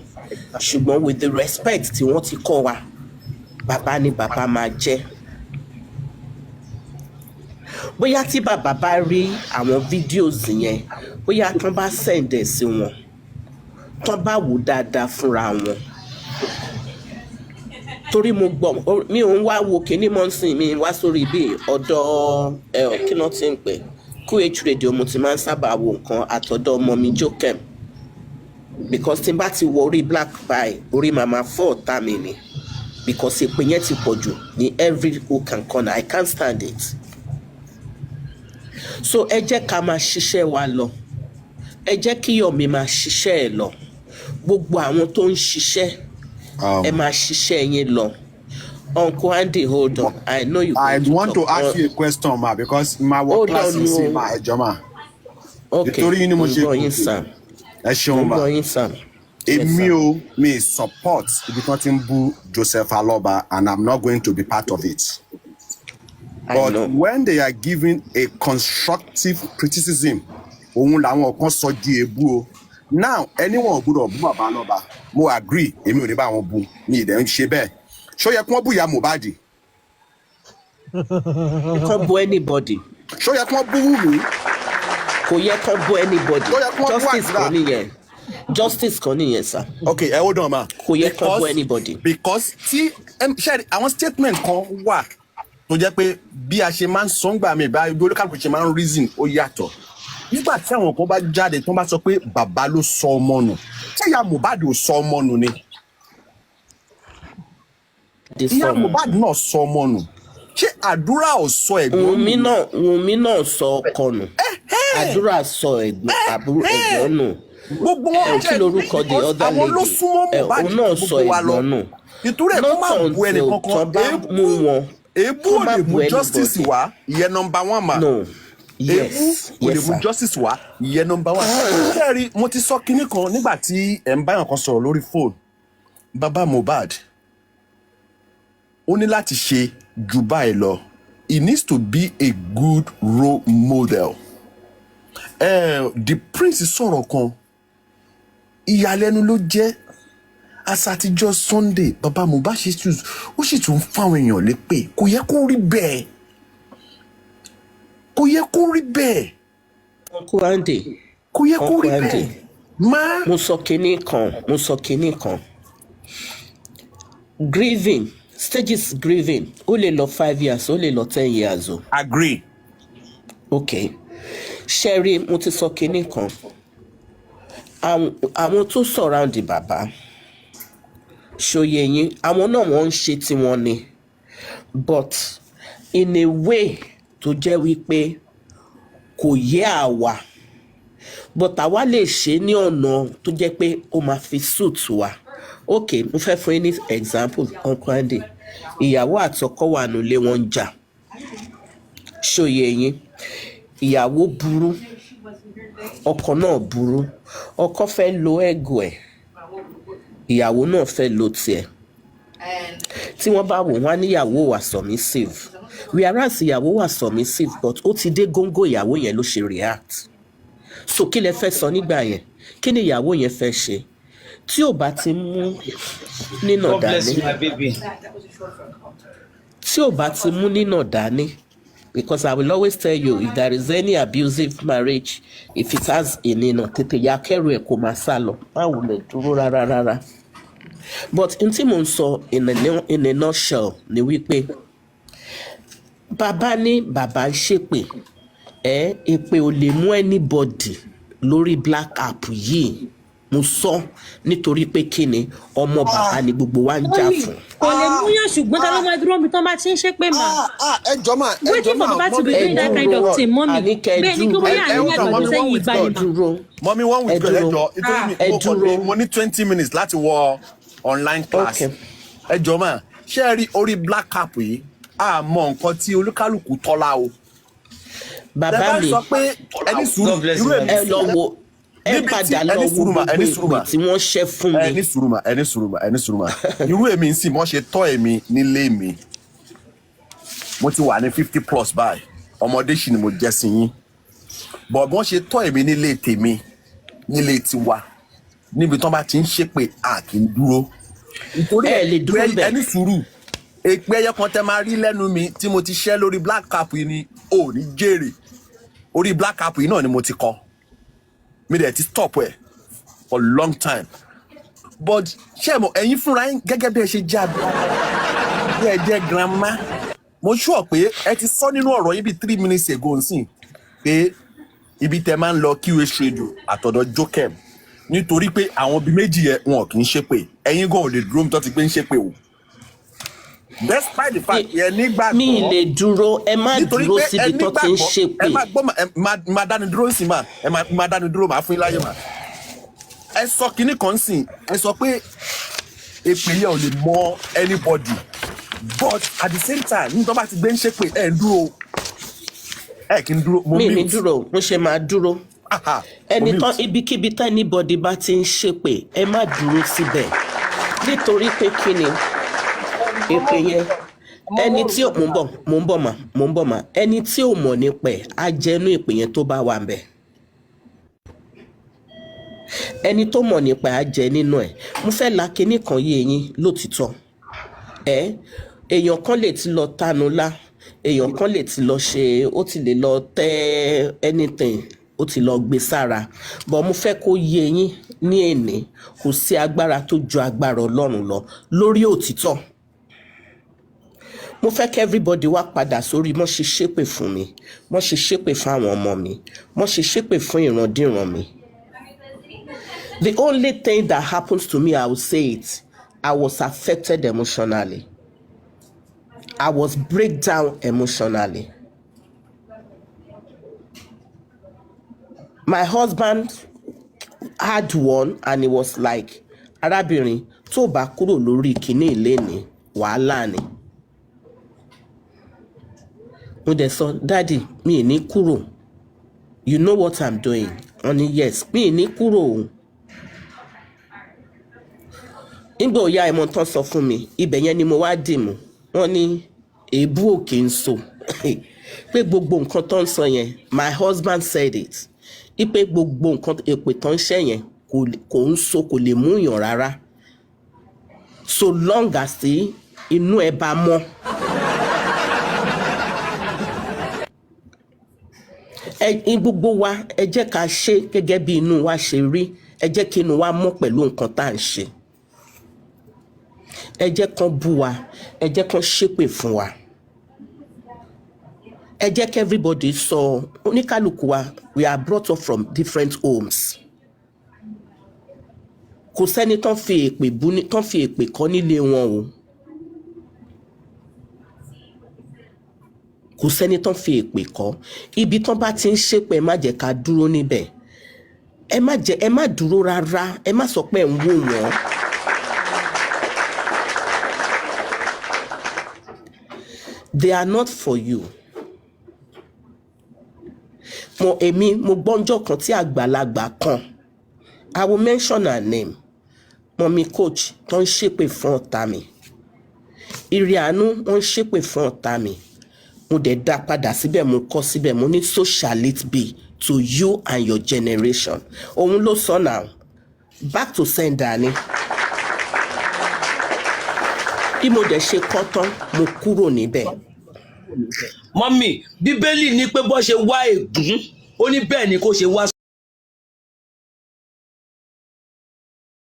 Ṣùgbọ́n with the respect tí wọ́n ti kọ́ wa, bàbá ni bàbá máa jẹ́. Bóyá tí bàbá bá rí àwọn videos yẹn, bóyá tán bá send ẹ̀ sí wọn, tán bá wò dáadáa fúnra wọn. Torí mo gbọ́, mi ò ń wá wo kíní mọ́ sí mi wá sórí bí ọ̀dọ̀ kí náà ti ń pè QH radio mo ti máa ń sábà wo nǹkan àtọ̀dọ̀ ọmọ mi Jokem. Because tí n bá ti wọ orí black pie, orí màmá fọ́ ọ̀tá mi ni. Because èpè yẹn ti pọ̀ jù ní every hook and corner. I can't stand it. So ẹ jẹ́ ká máa ṣiṣẹ́ wa lọ. Ẹ jẹ́ kí Yomi máa ṣiṣẹ́ ẹ̀ lọ. Gbogbo àwọn tó ń ṣiṣẹ́, ẹ máa ṣiṣẹ́ yín lọ. Uncle Andy, hold on. I know you. I want to ask you a question, ma, because my work class is in my ejoma. Okay. Nítorí ni mo ṣe going Sam. Ẹ ṣeun ma. Going Sam. Èmi o, mi support ibi tí wọ́n ti ń bú Joseph Aloba, and I'm not going to be part of it. But when they are giving a constructive criticism, òun làwọn kan sọ di èébú o. Now, anyone gbọ́dọ̀ bú bàbá Aloba, mo agree, èmi ò ní bá wọn bú, mi ì dẹ̀ ń ṣe bẹ́ẹ̀. Ṣó yẹ kí wọ́n bú ìyá Mohbad? Can't bú anybody. Ṣó yẹ kí wọ́n bú Wùmí? Kò yẹ kán bú anybody. Ṣó yẹ kí wọ́n bú Justice Àdúrà? kò nìyẹn. Justice kò nìyẹn, sir. Okay, hold on, ma. Kò yẹ kán bú anybody. Because tí àwọn statement kan wà tó jẹ́ pé bí a ṣe máa ń sọ ńgbà mi bá ibi olúkàlùkù ṣe máa ń reason ó yàtọ̀. Nígbà tí àwọn kan bá jáde tó bá sọ pé bàbá ló sọ ọmọ nù, ṣé ìyá Mohbad ò sọ ọmọ nù ni? Ìyá Mohbad náà sọ ọmọ nù. Ṣé Àdúrà ò sọ ẹ̀gbọ́n nù? Wùmí náà sọ ọkọ nù. Àdúrà sọ ẹ̀gbọ́n nù. Gbogbo wọn kí lorúkọ the other lady? Àwọn ló súnmọ́ Mohbad òun náà sọ ẹ̀gbọ́n nù. Ìtúrẹ̀ kó máa bu ẹnì kankan. Èébú ò lè mú justice wá, ìyẹn number one ma. No. Yes. Èébú ò lè mú justice wá, ìyẹn number one. Kẹ́rì, mo ti sọ kinní kan nígbà tí ẹ̀ ń báyàn kan sọ̀rọ̀ lórí fóònù. Bàbá Mohbad, ó ní láti ṣe jù báyìí lọ. He needs to be a good role model. The prince sọ̀rọ̀ kan, ìyàlẹ́nu ló jẹ́. Àsàtijọ́ Sunday, Bàbá Mohbad ó sì tún fáwọn èèyàn lépè. Kò yẹ kó rí bẹ́ẹ̀. Kò yẹ kó rí bẹ́ẹ̀. Uncle Andy. Kò yẹ kó rí bẹ́ẹ̀. Mo sọ kinní kan. Grieving, stages grieving, ó lè lọ 5 years, ó lè lọ 10 years o. Agree. Okay. Sherry, mo ti sọ kinní kan. Àwọn tó surround bàbá. Ṣòye yín, àwọn náà wọ́n ń ṣe tiwọn ni. But in a way tó jẹ́ wípé kò yé àwa. But àwa lè ṣe ní ọ̀nà tó jẹ́ pé ó máa fi suit wa. Okay, mo fẹ́ fún yín ní example, Uncle Andy. Ìyàwó àtọkọ wà nílé wọn ń jà. Ṣòye yín, ìyàwó burú, ọkọ náà burú. Ọkọ fẹ́ lo ego ẹ̀, ìyàwó náà fẹ́ lo tiẹ̀. Tí wọ́n bá wò wọ́n níyàwó wà submissive. Whereas ìyàwó wà submissive, but ó ti dé góńgó ìyàwó yẹn ló ṣe react. So kí lẹ fẹ́ sọ nígbà yẹn? Kí ni ìyàwó yẹn fẹ́ ṣe? Tí ò bá ti mú nínà dání. Tí ò bá ti mú nínà dání. Because I will always tell you, if there is any abusive marriage, if it has a nínà, tètè ya kẹ́rù ẹ̀ kó máa sá lọ. Má wulẹ̀ dúró rárá. But n tí mo ń sọ in a nutshell ni wípé bàbá ní bàbá ń ṣépè. Èpè ò lè mú anybody lórí black app yìí. Mo sọ nítorí pé kíni ọmọ bàbá ni gbogbo wa ń jà fún. Kò lè mú yàn ṣùgbọ́n tá ló máa dúró mi tán bá ti ń ṣépè mà. Ẹjọ́ mà. Waiting for Baba to be doing that kind of thing, mommy. Bẹ́ẹ̀ ni kí wọ́n yà ní àgbàdo sẹ́yìn ìgbà yìí. Mọ́mí wọ́n withdraw ẹjọ́ mo ní 20 minutes láti wọ online class. Ẹjọ́ mà, ṣé ẹ rí orí black app yìí? A mọ nǹkan tí olúkálùkù tọ́lá o. Bàbá mi sọ pé ẹni sùúrù irú èmi ẹ lọ wo ẹ padà lọ wo gbogbo ìpè tí wọ́n ṣẹ́ fún mi. ẹni sùúrù mà irú èmi ń sìn wọ́n ṣe tọ́ èmi nílé mi mo ti wà ní 50 plus báyìí ọmọdé ṣì ni mo jẹ́ sí yín bọ̀ wọ́n ṣe tọ́ èmi nílé tèmi nílé tiwa níbi tán bá ti ń ṣépè a kì í dúró nítorí ẹni sùúrù èpè ẹyẹ kan tẹ máa rí lẹ́nu mi tí mo ti ṣẹ́ lórí black cap yìí ni ò ní jèrè orí black cap yìí náà ni mo ti kọ mi dẹ̀ ti stop ẹ̀ for long time but ṣé mo ẹ̀yin fúnra yín gẹ́gẹ́ bí ẹ ṣe jẹ́ àbí ẹ jẹ́ grandma mo sure pé ẹ ti sọ nínú ọ̀rọ̀ yín bí 3 minutes ago nsìn pé ibi tẹ máa ń lọ kí wọ́n ṣe jù àtọ̀dọ̀ Jokem nítorí pé àwọn bíi méjì yẹn wọn kì í ṣépè ẹ̀yin gan ò lè dúró mi tó ti gbé ń ṣépè o despite the fact yẹn nígbàgbọ́ mi lè dúró ẹ má dúró síbi tó ti ń ṣépè ẹ má gbọ́ ẹ má dáni dúró sí mà ẹ má dáni dúró mà á fún yín láyé mà ẹ sọ kinní kan sìn ẹ sọ pé èpè yẹn ò lè mọ anybody but at the same time ní tó bá ti gbé ń ṣépè ẹ ń dúró ẹ kì í dúró mo mi ní dúró mo ṣe máa dúró ẹni tán ibikíbi tá anybody bá ti ń ṣépè ẹ má dúró síbẹ̀ nítorí pé kí ni èpè yẹn ẹni tí ò mò ń bọ̀ mà ẹni tí ò mọ̀ nípa ẹ̀ á jẹnu èpè yẹn tó bá wà ńbẹ̀ ẹni tó mọ̀ nípa ẹ̀ á jẹ nínú ẹ̀ mo fẹ́ la kinní kan yé yín lótìtọ́ èèyàn kan lè ti lọ tánu lá èèyàn kan lè ti lọ ṣe ó ti lè lọ tẹ́ anything ó ti lọ gbé sára bọ́ mo fẹ́ kó yé yín ní èní kò sí agbára tó ju agbára Ọlọ́run lọ lórí òtítọ́ mo fẹ́ kí everybody wá padà sórí mọ́ ṣe ṣépè fún mi mọ́ ṣe ṣépè fún àwọn ọmọ mi mọ́ ṣe ṣépè fún ìrandíran mi. The only thing that happens to me, I will say it, I was affected emotionally. I was break down emotionally. My husband had one and he was like, arábìnrin tó bá kúrò lórí kíní ilé ni wàhálà ni. Mo dẹ̀ sọ, daddy, mi ní kúrò. You know what I'm doing? Only yes, mi ní kúrò. Nígbà ó yá ẹmọ tán sọ fún mi, ibẹ̀ yẹn ni mo wá dì mú. Wọ́n ní èébú òkè ń so. Pé gbogbo nǹkan tó ń sọ yẹn, my husband said it. Ipe gbogbo nǹkan èpè tó ń ṣẹ́ yẹn kò ń so kò lè mú yàn rárá. So long as inú ẹ bá mọ́. Gbogbo wa ẹ jẹ́ ká ṣe gẹ́gẹ́ bí inú wa ṣe rí, ẹ jẹ́ kí inú wa mọ́ pẹ̀lú nǹkan tá à ń ṣe. Ẹ jẹ́ kán bú wa, ẹ jẹ́ kán ṣépè fún wa. Ẹ jẹ́ kí everybody sọ oníkálukú wa, we are brought up from different homes. Kò sẹ́ni tán fi èpè kọ́ nílé wọn o. Kò sẹ́ni tán fi èpè kọ́. Ibi tán bá ti ń ṣépè ẹ má jẹ́ ká dúró níbẹ̀. Ẹ má dúró rárá, ẹ má sọ pé ẹ̀ ń wò wọ́n. They are not for you. Mo gbọ́njọ́ kan tí àgbàlagbà kan. I will mention her name. Mommy coach tó ń ṣépè fún ọ̀tá mi. Ire àánú wọ́n ń ṣépè fún ọ̀tá mi. Mo dẹ̀ dá padà síbẹ̀ mo kọ́ síbẹ̀ mo ní so shall it be to you and your generation. Òun ló sọ now. Back to sender ni. Bí mo dẹ̀ ṣe kọ́ tán mo kúrò níbẹ̀. Mọ́mì bíbélì ní pé bó ṣe wá ègún ó ní bẹ́ẹ̀ ni kó ṣe wá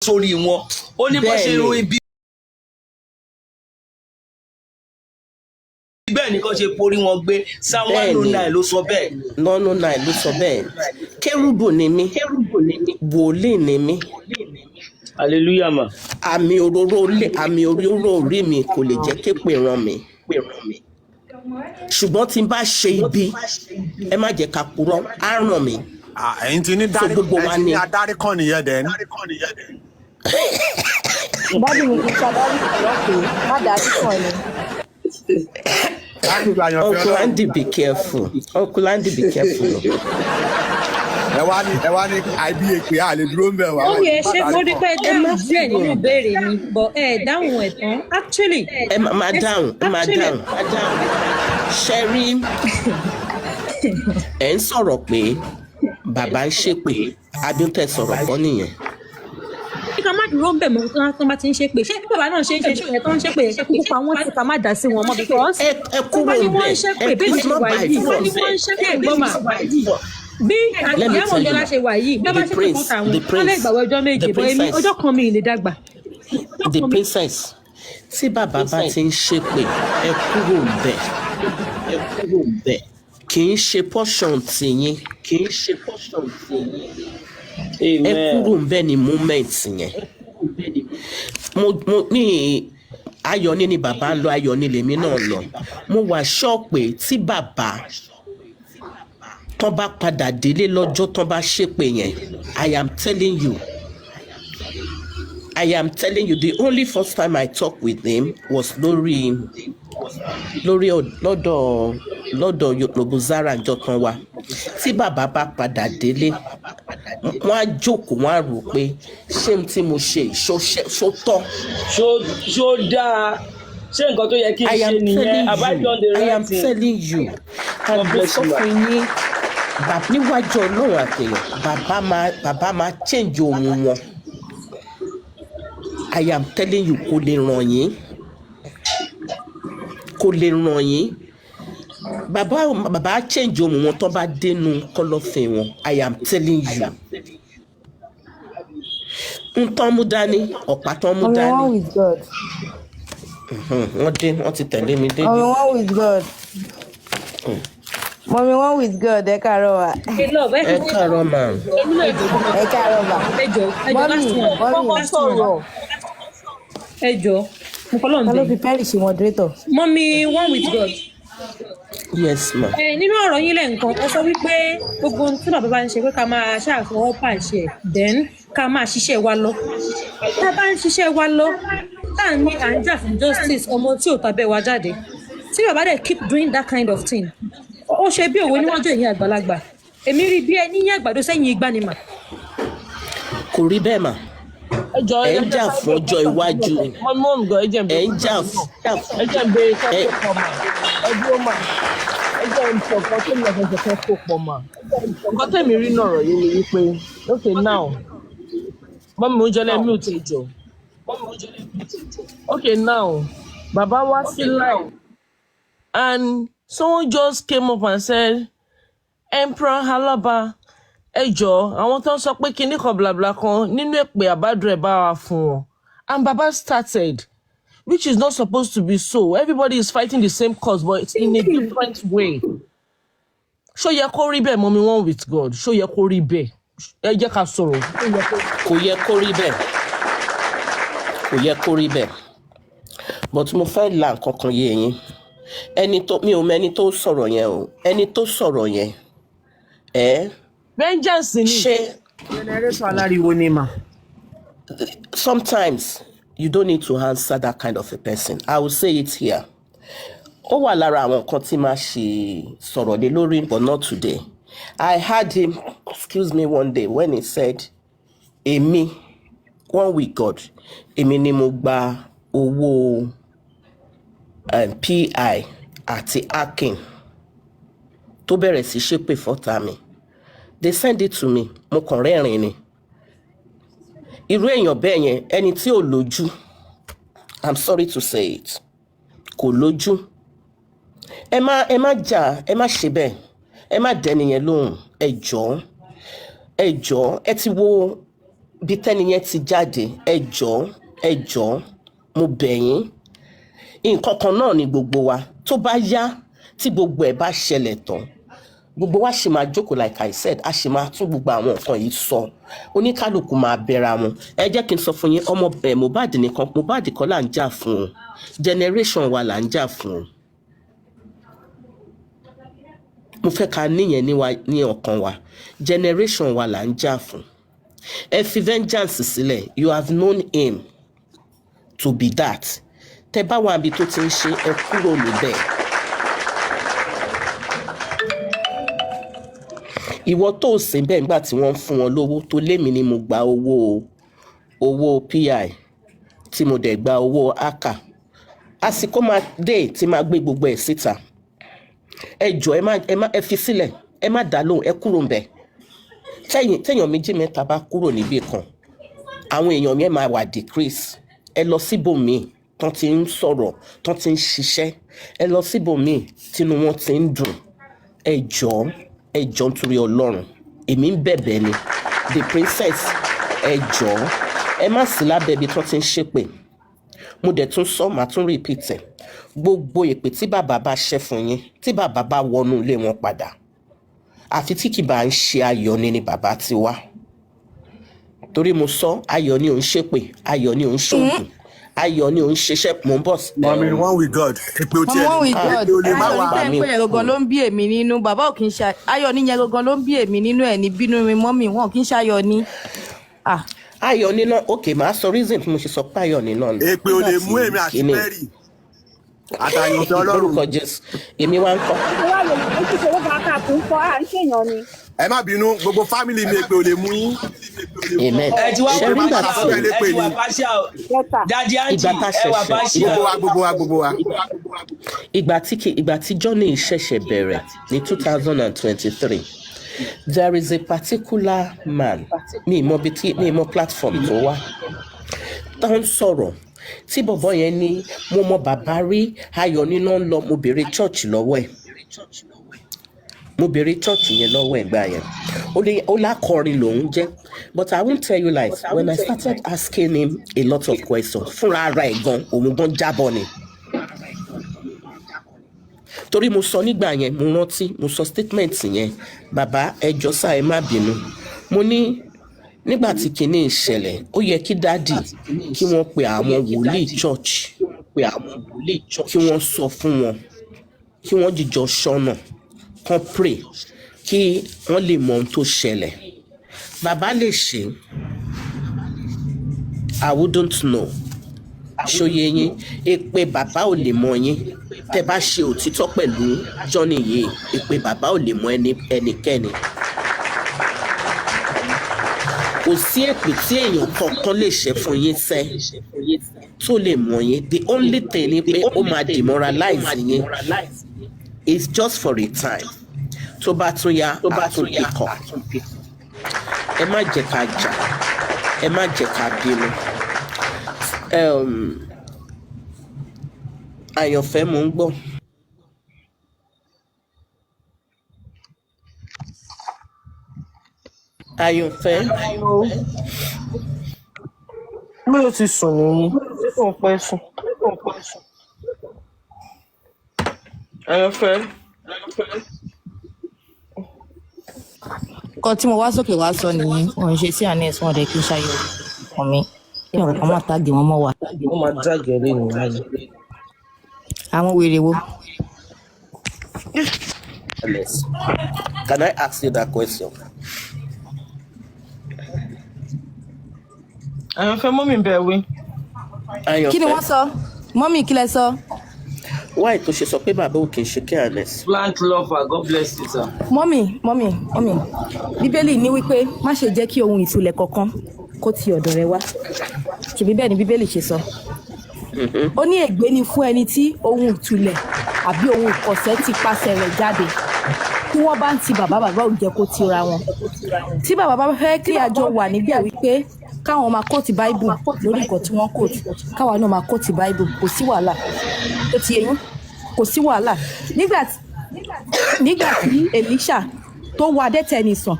sórí wọn ó ní bó ṣe run ibi bẹ́ẹ̀ ni kó ṣe porí wọn gbé Psalm 109 ló sọ bẹ́ẹ̀. 109 ló sọ bẹ́ẹ̀. Kérúbù ni mí wòlíì ni mí. Hallelujah ma. Àmì òróró orí mi kò lè jẹ́ képe ràn mí. Ṣùgbọ́n tí n bá ṣe ibi ẹ má jẹ́ ká purọ́ á ràn mí. ẹ̀yin ti ní adarí kan nìyẹn dẹ̀ ní. Daddy mi kì í ṣàdárí ọlọ́pẹ́ má dárí kan ni. Uncle Andy, be careful. Uncle Andy, be careful. ẹ wá ní àìbí èpè a lè dúró ń bẹ̀ wá. Ó yẹ ṣé mo rí pé dáhùn díẹ̀ nínú ìbéèrè mi but dáhùn ẹ̀ tán actually. Madam. Sherry ẹ̀ ń sọ̀rọ̀ pé bàbá ń ṣépè Abíọ́tẹ̀ sọ̀rọ̀ kọ́ nìyẹn. Ká má dúró ń bẹ̀ mọ́ tó bá ti ń ṣépè ṣé bàbá náà ṣe ń ṣe ṣé tó ń ṣépè ṣé kúkú pa wọ́n ti ká má dá sí wọn mọ́ because kúrò bá ní wọ́n ń bẹ́ẹ̀ ṣépè bí ìṣe wà yìí bá ní wọ́n ń ṣépè gbọ́mà bí àtìyáwó ọjọ́lá ṣe wà yìí bí wọ́n bá ṣépè fún tàwọn wọ́n lè gbàwọ́ ọjọ́ méje bọ́ èmi ọjọ́ kan mi ì lè dàgbà. The princess tí bàbá bá ti ń ṣépè ẹ kúrò bẹ́ẹ̀ kì í ṣe portion tìyín ẹ kúrò bẹ́ẹ̀ ni moment yẹn mo ní ayọ̀ ní bàbá ń lọ ayọ̀ ní lèmi náà lọ mo wà ṣọ́ọ̀pẹ̀ tí bàbá tán bá padà délé lọ́jọ́ tán bá ṣépè yẹn I am telling you the only first time I talked with him was lórí lọ́dọ̀ Yorùbá àjọ kan wa tí bàbá bá padà délé wọ́n á jókòó wọ́n á rò pé ṣé n tí mo ṣe ṣó tọ́. ṣó dáa ṣé nǹkan tó yẹ kí n ṣe nìyẹn have I done the right thing? I am telling you and mo sọ fún yín níwájú Ọlọ́run àtẹ̀yàn bàbá máa change ohun wọn. I am telling you kò lè ràn yín bàbá change ohun wọn tó bá dénú kọ̀lọ̀fín wọn I am telling you n tán mú dání ọ̀pá tán mú dání. Ọmọ one with God. Wọ́n ti tẹ̀lé mi dé. Ọmọ one with God. Mommy one with God, ẹ káàárọ̀ wa. Ẹ káàárọ̀ ma. Ẹ káàárọ̀ ma. Mọ́mí sọ̀rọ̀. Ẹjọ́ mo kọ́ lọ́n Ta ló dé. fi pẹ́ẹ́lì ṣe moderator? Mommy one with God. Yes ma. Nínú ọ̀rọ̀ yín lẹ́ǹkan ẹ sọ wípé gbogbo ohun tí bàbá bá ń ṣe pé ká máa ṣàfọwọ́ pàṣẹ then ká máa ṣiṣẹ́ wa lọ. Tá a bá ń ṣiṣẹ́ wa lọ tá à ń jà fún justice ọmọ tí ò tàbẹ́ wa jáde tí bàbá dẹ̀ keep doing that kind of thing ó ṣe bí òwe níwájú ẹ̀yin àgbàlagbà èmi rí bí ẹni yín àgbàdo sẹ́yìn igbá ni mà. Kò rí bẹ́ẹ̀ mà. Ẹ ń jà fún ọjọ́ iwájú. Ẹ ń jà fún. Ẹ jẹ́ bèrè kẹ́kọ̀ọ́ pọ̀ mà. Ẹ dúró mà. Ẹ jẹ́ nǹkan tó ní ọ̀fẹ́sẹ̀ kẹ́kọ̀ọ́ pọ̀ mà. Nǹkan tẹ̀mí rí nọ̀rọ̀ yìí ni wípé okay now mọ́mí mo jẹ́ lẹ́mí ò tí ì jọ. Okay now bàbá wá sí live and someone just came up and said Emperor Aloba ẹjọ́ àwọn tó ń sọ pé kinní kan blabla kan nínú èpè àbádùn ẹ̀ bá wa fún wọn and baba started which is not supposed to be so everybody is fighting the same cause but it's in a different way. Ṣó yẹ kó rí bẹ́ẹ̀ Mommy one with God ṣó yẹ kó rí bẹ́ẹ̀ ẹ jẹ́ ká sọ̀rọ̀. Kò yẹ kó rí bẹ́ẹ̀ but mo fẹ́ la nǹkan kan yé yín mi ò mẹ́ni tó sọ̀rọ̀ yẹn o ẹni tó sọ̀rọ̀ yẹn vengeance ni ṣe generation aláriwo ni mà. Sometimes you don't need to answer that kind of a person. I will say it here. Ó wà lára àwọn nǹkan tí máa ṣe sọ̀rọ̀ lé lórí but not today. I heard him, excuse me, one day when he said, èmi, one with God, èmi ni mo gba owó PI àti Akin tó bẹ̀rẹ̀ sí ṣépè fọ́tà mi. They send it to me, mo kàn rẹ́rìn ni. Irú èèyàn bẹ́ẹ̀ yẹn, ẹni tí ò lójú, I'm sorry to say it, kò lójú. Ẹ má jà, ẹ má ṣe bẹ́ẹ̀, ẹ má dẹni yẹn lóhùn, ẹ jọ̀ọ́, ẹ ti wo bí tẹ́ni yẹn ti jáde, ẹ jọ̀ọ́, mo bẹ̀ yín. Nǹkan kan náà ni gbogbo wa, tó bá yá, tí gbogbo ẹ̀ bá ṣẹlẹ̀ tán, gbogbo wa ṣì máa jókòó like I said, a ṣì máa tún gbogbo àwọn nǹkan yìí sọ. Oníkálùkù máa bẹ̀ra wọn. Ẹ jẹ́ kí n sọ fún yín, ọmọ Mohbad nìkan, Mohbad kọ́ là ń jà fún un. Generation wa là ń jà fún un. Mo fẹ́ ká níyẹn ní ọkàn wa. Generation wa là ń jà fún. Ẹ fi vengeance sílẹ̀. You have known him to be that. Tẹ́ bá wà níbi tó ti ń ṣe, ẹ kúrò níbẹ̀. ìwọ tó sì bẹ́ẹ̀ nígbà tí wọ́n ń fún wọn lówó tó lémi ni mo gba owó PI tí mo dẹ̀ gba owó aka àsìkò máa dé tí máa gbé gbogbo ẹ̀ síta ẹ jọ̀ọ́ ẹ fi sílẹ̀ ẹ má dá lóhùn ẹ kúrò ńbẹ̀ téèyàn méjì mẹ́ta bá kúrò níbì kan àwọn èèyàn yẹn máa wà decrease ẹ lọ síbòmíì tán ti ń sọ̀rọ̀ tán ti ń ṣiṣẹ́ ẹ lọ síbòmíì tínú wọn ti ń dùn ẹ jọ̀ọ́ nítorí Ọlọ́run èmi ń bẹ̀bẹ̀ ni the princess ẹ jọ̀ọ́ ẹ má sí lábẹ́ ibi tán ti ń ṣépè mo dẹ̀ tún sọ màá tún repeat ẹ̀ gbogbo èpè tí bàbá bá ṣẹ́ fún yín tí bàbá bá wọnú ilé wọn padà àfi tí kì bá ń ṣe ayọ̀ ni bàbá ti wá torí mo sọ ayọ̀ ni òun ṣépè ayọ̀ ni òun ṣoògùn ayọ̀ ni òun ṣiṣẹ́ mò ń bọ̀. mami one with God èpè ò tiẹ̀ one with God èpè ò lè má wà. ayọ̀ ní tẹ́ ń pè yẹn gangan ló ń bí èmi nínú bàbá ò kì í ṣe ayọ̀ níyẹn gangan ló ń bí èmi nínú ẹ̀ ní bínú mi mọ́mì wọn kì í ṣe ayọ̀ ní. ayọ̀ ní náà ok màá sọ reason tí mo ṣe sọ pé ayọ̀ ní náà. èpè ò lè mú èmi àti Mary àtàyànfẹ́ Ọlọ́run. lórúkọ Jésù èmi wá ń kọ́. ẹ má bínú gbogbo fámìlì mi èpè ò lè mú yín. amen. ẹ ti wá ṣe rí ìgbà tí dadi aunty ẹ wà partial. gbogbo wa. ìgbà tí journey ṣẹ̀ṣẹ̀ bẹ̀rẹ̀ ní 2023 there is a particular man mi mọ platform tó wá tó ń sọ̀rọ̀ tí bọ̀bọ̀ yẹn ní mo mọ bàbá rí ayọ̀ nínú ń lọ mo béèrè church lọ́wọ́ ẹ̀ yẹn lọ́wọ́ ẹ̀ gbà yẹn ó lákọrin lòún jẹ́ but I won't tell you lies when I started asking him a lot of questions fúnra ara ẹ̀ gan òun gan jábọ̀ ni torí mo sọ nígbà yẹn mo rántí mo sọ statement yẹn bàbá ẹ jọ̀ọ́ sá ẹ má bínú mo ní nígbà tí kinní ìṣẹ̀lẹ̀ ó yẹ kí dádì kí wọ́n pe àwọn wòlíì church kí wọ́n sọ fún wọn kí wọ́n jíjọ ṣọ́nà kan pray kí wọ́n lè mọ ohun tó ṣẹlẹ̀ bàbá lè ṣe I wouldn't know ṣòye yín èpè bàbá ò lè mọ yín tẹ́ bá ṣe òtítọ́ pẹ̀lú Johnny yìí èpè bàbá ò lè mọ ẹnikẹ́ni kò sí èpè tí èèyàn kankan lè ṣe fún yín sẹ́ tó lè mọ yín the only thing ni pé ó máa demoralize yín it's just for a time tó bá tún yá àtún pick up ẹ má jẹ́ ká jà ẹ má jẹ́ ká bínú àyànfẹ́ mò ń gbọ́. àyànfẹ́. mi ò ti sùn nìyí ó ń pẹ́ sùn. àyànfẹ́. nǹkan tí mo wá sókè wá sọ nìyí wọn ṣe sí àná ẹ̀sùn ọ̀dẹ̀ kí n ṣàyẹ̀wò fún mi kí ọ̀rọ̀ kan máa táàgì wọn mọ́ wa. wọ́n máa jágẹ̀ẹ́ lé nìyá yìí. àwọn wèrè wo. Can I ask you that question? àyànfẹ́ mọ́mì bẹ̀ wí. kí ni wọ́n sọ mọ́mì kí lẹ sọ. why tó ṣe sọ pé bàbá ò kì í ṣe careless. plant lover God bless you sir. mọ́mì bíbélì ní wípé má ṣe jẹ́ kí ohun ìtúlẹ̀ kankan kó ti ọ̀dọ̀ rẹ wá ṣèbí bẹ́ẹ̀ ni bíbélì ṣe sọ. ó ní ègbé ni fún ẹni tí ohun ìtúlẹ̀ àbí ohun ìkọ̀sẹ̀ ti pàṣẹ rẹ̀ jáde tí wọ́n bá ń ti bàbá ò jẹ́ kó tira wọn. tí bàbá bá fẹ́ kí àjọ wà níbẹ̀ wípé káwọn máa kóòtù báíbù lórí nǹkan tí wọ́n kóòtù káwa náà máa kóòtù báíbù kò sí wàhálà tó ti yẹn kò sí wàhálà nígbà tí Èlíṣà tó wọ adẹ́tẹ̀ẹ́nì sàn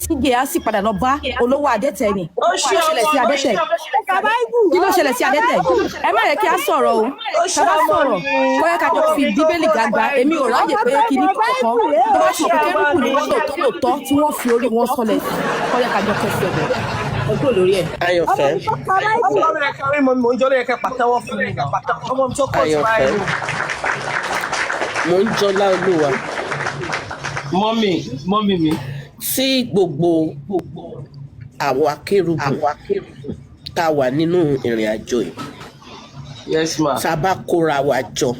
tí Gèhásì padà lọ bá olówó adẹ́tẹ̀ẹ́nì kí ló ṣẹlẹ̀ sí adẹ́tẹ̀ kí ló ṣẹlẹ̀ sí adẹ́tẹ̀ ẹ má yẹ kí a sọ̀rọ̀ o ká bá sọ̀rọ̀ bóyá ká jọ fi bíbélì gàgbà èmi ò ráyè pé kíní kankan tó bá ṣe pé kérúkù ní wọ́n lòótọ́ tí wọ́n fi orí wọn sọlẹ̀ sí kọ́yà ká jọ kẹsì ọ̀dọ̀ ọjọ́ lórí ẹ̀. àyànfẹ́. ọmọ mi kẹ́ rí mo ń jọ́ lóye kẹ́ pàtẹ́wọ́ fún mi náà ọmọ mi tó kọ́ sí báyìí. mo ń jọlá Olúwa. mọ́mì mi. tí gbogbo àwọn akérúbù tá a wà nínú ìrìn àjò yìí yes ma. tá a bá kóra wa jọ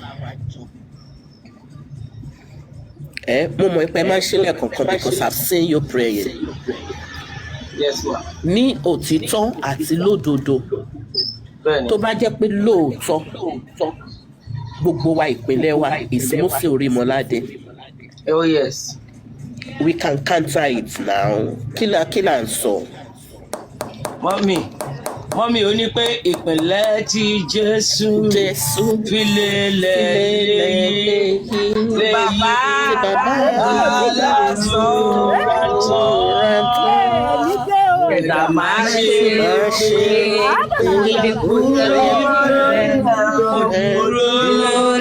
mo mọ̀ pé máa ń ṣe lẹ́ẹ̀kọ̀ọ̀kan because I've seen you praying. Yes, ma. Ní òtítọ́ àti lódodo Bẹ́ẹ̀ni. tó bá jẹ́ pé lóòótọ́ gbogbo wa ìpínlẹ̀ wa is Mósè Orímọládé. Oh, yes. We can counter it now. Kí la ń sọ? Mọ́mì ó ní pé ìpínlẹ̀ tí Jésù fi lélẹ̀ Bàbá ẹ̀dá máa ṣe kúrò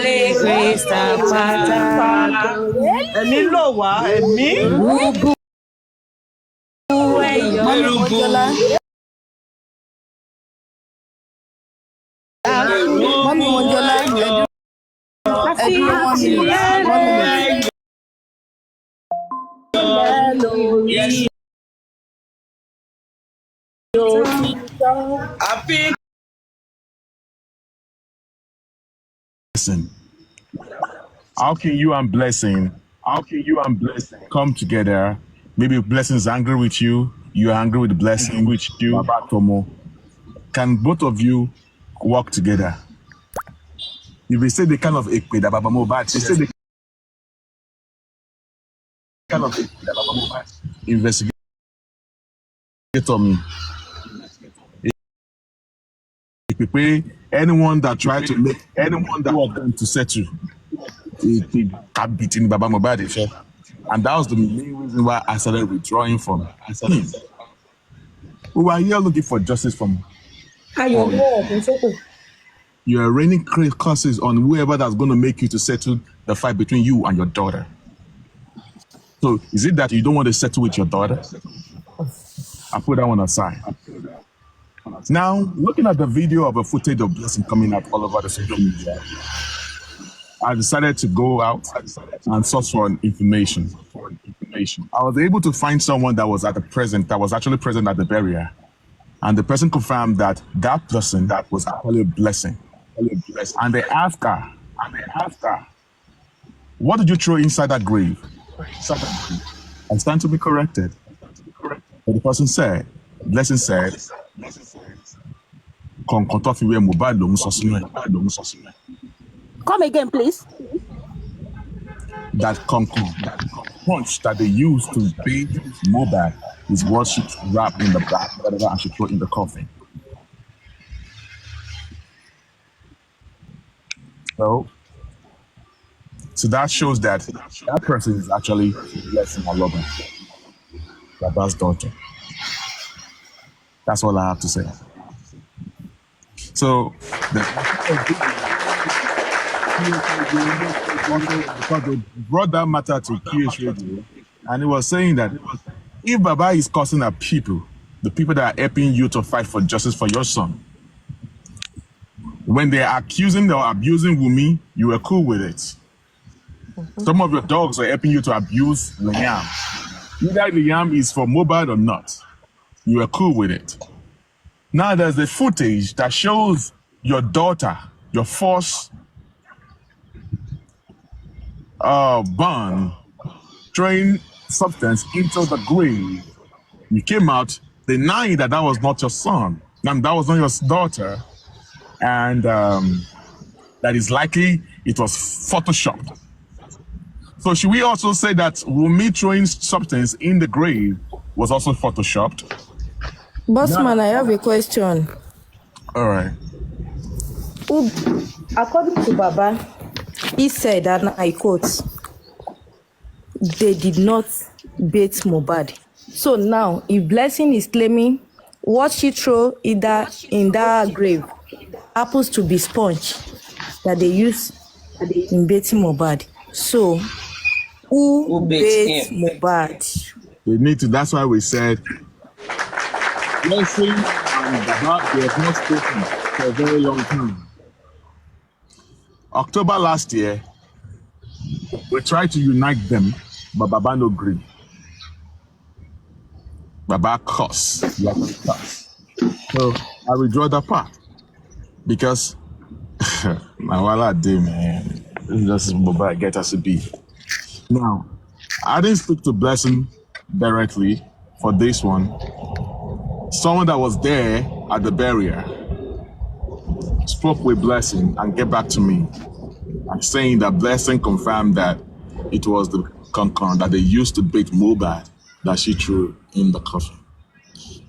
lè Krista pátá. Ẹ̀mí lò wá, ẹ̀mí. Mọ́mí Mọ́jọ́lá. Listen, how can you and blessing come together? Maybe blessing is angry with you, you are angry with blessing, with you, Baba Tomo. Can both of you work together? If they say the kind of ekpe that Baba Mohbad, they say the kind of ekpe that Baba Mohbad investigate on me. Anyone that tried to make anyone that was going to settle, it can beat in Baba Mohbad, and that was the main reason why I started withdrawing from. We were here looking for justice from. You are raining curses on whoever that's going to make you to settle the fight between you and your daughter. So is it that you don't want to settle with your daughter? I put that one aside. Now, looking at the video of a footage of Blessing coming out all over the social media, I decided to go out and source for information. I was able to find someone that was actually present at the burial. And the person confirmed that that person that was actually a blessing. And they asked her, what did you throw inside that grave? I stand to be corrected. But the person said, Blessing said, come again, please. That punch that they used to beat Mohbad is what she wrapped in the back, and she put in the coffin. So that shows that that person is actually Blessing Aloba, Baba's daughter. That's all I have to say. So because they brought that matter to QH Radio, and he was saying that if Baba is causing the people that are helping you to fight for justice for your son, when they are accusing or abusing Wumi, you were cool with it. Some of your dogs are helping you to abuse Liam. Either Liam is for Mohbad or not, you were cool with it. Now there's the footage that shows your daughter, your first born, throwing substance into the grave. You came out denying that was not your son, that was not your daughter, and that is likely it was photoshopped. So should we also say that Wumi throwing substance in the grave was also photoshopped? Bossman, I have a question. All right. According to Baba, he said, and I quote, they did not beat Mohbad. So now, if Blessing is claiming what she threw in that grave happens to be sponge that they use in beating Mohbad, so who beat Mohbad? We need to. That's why we said Blessing and Baba, they have not spoken for a very long time. October last year, we tried to unite them, but Baba no agree. Baba cuss. So I withdraw that part because my wala day, man. This is just Baba get us to be. Now, I didn't speak to Blessing directly for this one. Someone that was there at the barrier spoke with Blessing and get back to me and saying that Blessing confirmed that it was the concon that they used to beat Mohbad that she threw in the coffin.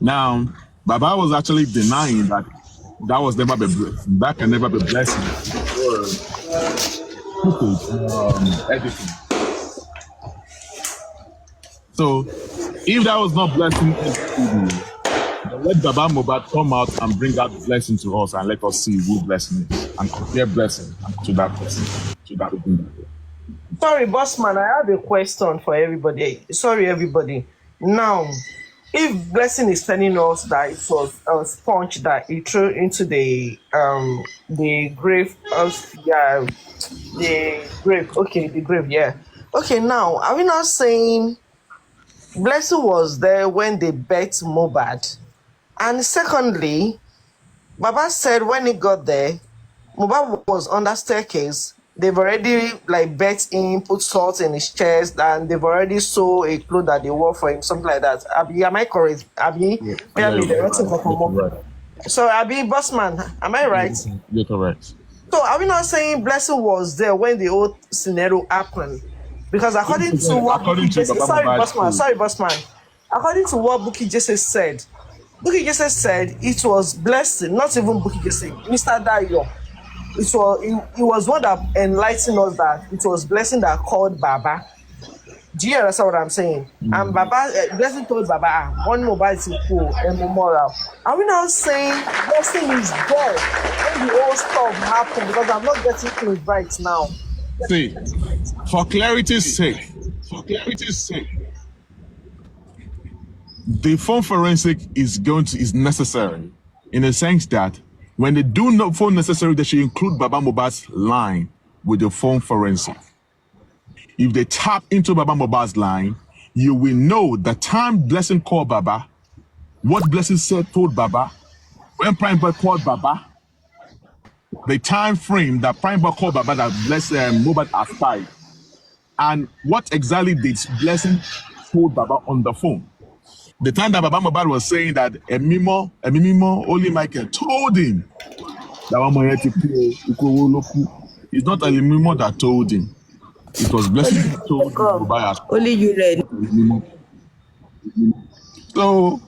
Now, Baba was actually denying that that was never be that can never be Blessing or editing. So, if that was not Blessing, then let Baba Mohbad come out and bring out Blessing to us and let us see who Blessing is and compare Blessing to that person, to that person. Sorry, Bossman, I have a question for everybody. Sorry, everybody. Now, if Blessing is telling us that it was a sponge that he threw into the grave, the grave. Okay, the grave. Yeah. Okay. Now, are we not saying Blessing was there when they bet Mohbad? And secondly, Baba said when he got there, Mohbad was on that staircase. They've already bet him, put salt in his chest, and they've already sew a cloth that they wore for him, something like that. Abi, am I correct? Abi, Right. So Abi, Bossman, am I right? You're correct. So are we not saying Blessing was there when the whole scenario happened? Because according to what Bukky Jesse, sorry, Bossman. According to what Bukky Jesse said, it was Blessing, not even Bukky Jesse, Mr. Dayo. It was one that enlightened us that it was Blessing that called Baba. Do you understand what I'm saying? And Baba, Blessing told Baba, one mobile is cool and memorial. Are we now saying Blessing is there when the whole stuff happened? Because I'm not getting things right now. See, for clarity's sake, the phone forensic is necessary in the sense that when they do not phone necessary, they should include Baba Mohbad's line with the phone forensic. If they tap into Baba Mohbad's line, you will know the time Blessing called Baba, what Blessing said told Baba, when Prime Boy called Baba, the time frame that Prime Boy called Baba that Mohbad aspired, and what exactly did Blessing told Baba on the phone. The time that Baba Mohbad was saying that Emimo, only Michael told him that it's not Emimo that told him. It was Blessing that told him. Only you read. So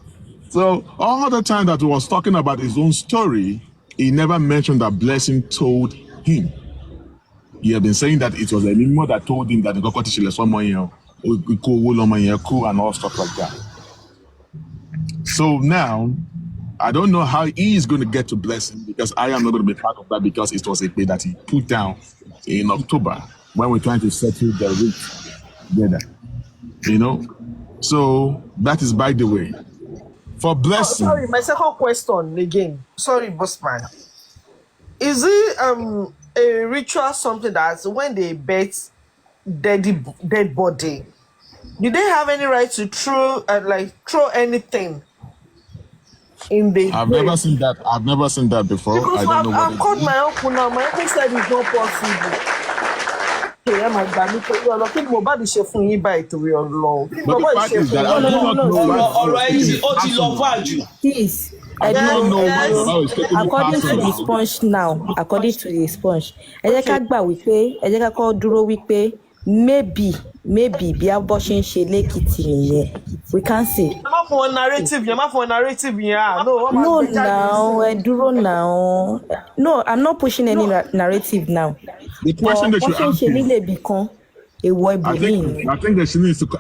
all the time that he was talking about his own story, he never mentioned that Blessing told him. He had been saying that it was Emimo that told him that the Kokoti and all stuff like that. So now, I don't know how he is going to get to Blessing because I am not going to be part of that because it was a pay that he put down in October when we're trying to settle the rate together. You know? So that is by the way. For Blessing. Sorry, my second question again. Sorry, Bossman. Is it a ritual something that when they bet dead body, do they have any right to throw anything? I've never seen that before. Because I don't know I've called my uncle now. My uncle said it's not possible. But the fact is that I do not know. Please, I do not know. According to the sponge now, ẹ jẹ́ ká gbà wípé, ẹ jẹ́ ká kọ́ dúró wípé maybe bí a bọ́ ṣe ń ṣe lẹ́kìtì nìyẹn. We can't say. You're not for a narrative. Yeah. No, now, dúró now. No, I'm not pushing any narrative now. The question that you ask I think that she needs to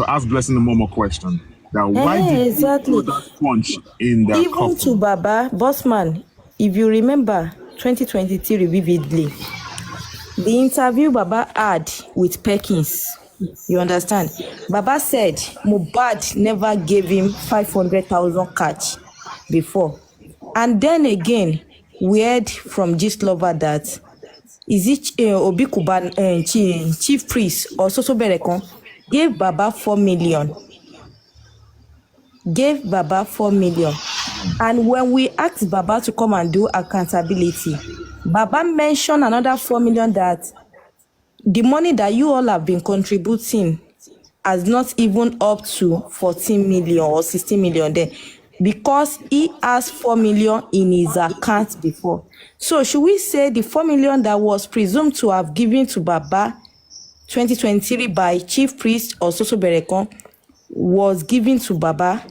ask Blessing a more question. That why did you put that sponge in the even coffin? to Baba, Bossman, if you remember 2023 vividly, the interview Baba had with Perkins, you understand? Baba said Mohbad never gave him 500,000 cash before. And then again, we heard from Gist Lover that is it Obi Kuban chief priest or Soso Berekon gave Baba 4 million. And when we asked Baba to come and do accountability, Baba mentioned another 4 million that the money that you all have been contributing has not even up to 14 million or 16 million there because he has 4 million in his account before. So should we say the 4 million that was presumed to have given to Baba 2023 by Chief Priest or Soso Berekon was given to Baba?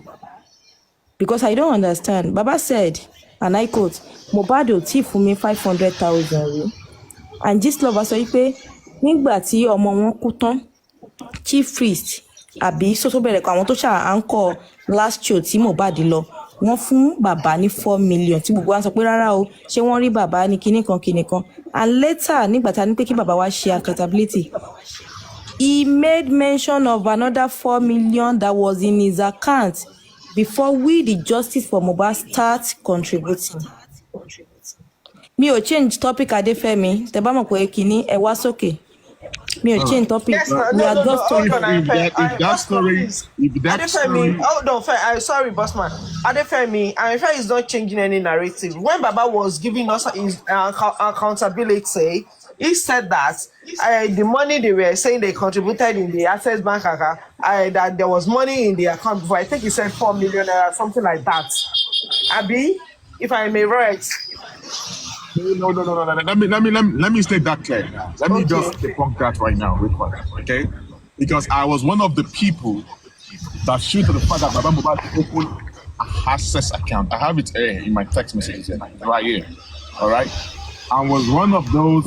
Because I don't understand. Baba said, and I quote, Mohbad ò tí fún mi 500,000 rí. And Gistlover sọ pé nígbà tí ọmọ wọn kú tán, Chief Priest àbí Soso Berekon àwọn tó ṣà anchor last show tí Mohbad lọ, wọ́n fún bàbá ní 4 million tí gbogbo wa sọ pé rárá o, ṣé wọ́n rí bàbá ní kinní kan. And later nígbà tá ní pé kí bàbá wa ṣe accountability, he made mention of another 4 million that was in his account before we, the Justice for Mohbad, start contributing. Mi ò change topic Adefemi, tẹ́ bá mọ̀ pé kíní ẹ wá sókè. Mi ò change topic. Yes, We are just hold on, if that story, Adefemi, hold on, I'm sorry, bossman. Adefemi, is not changing any narrative. When Baba was giving us his accountability, he said that the money they were saying they contributed in the Access Bank account, that there was money in the account before. I think he said 4 million or something like that. Abi, if I may right. No. Let me state that clear. Let me just debunk that right now, okay? Because I was one of the people that shoot to the fact that Baba Mohbad opened an access account. I have it here in my text messages here, right here. All right, I was one of those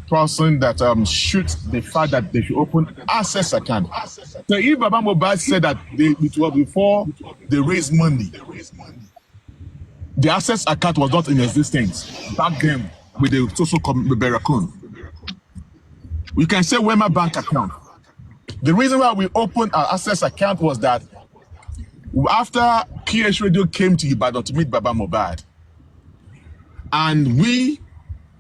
person that shoot the fact that they should open access account. So if Baba Mohbad said that it was before they raised money, the access account was not in existence back then with the social Berekon. We can say Wema bank account. The reason why we opened our access account was that after PH Radio came to Ibadan to meet Baba Mohbad, and we,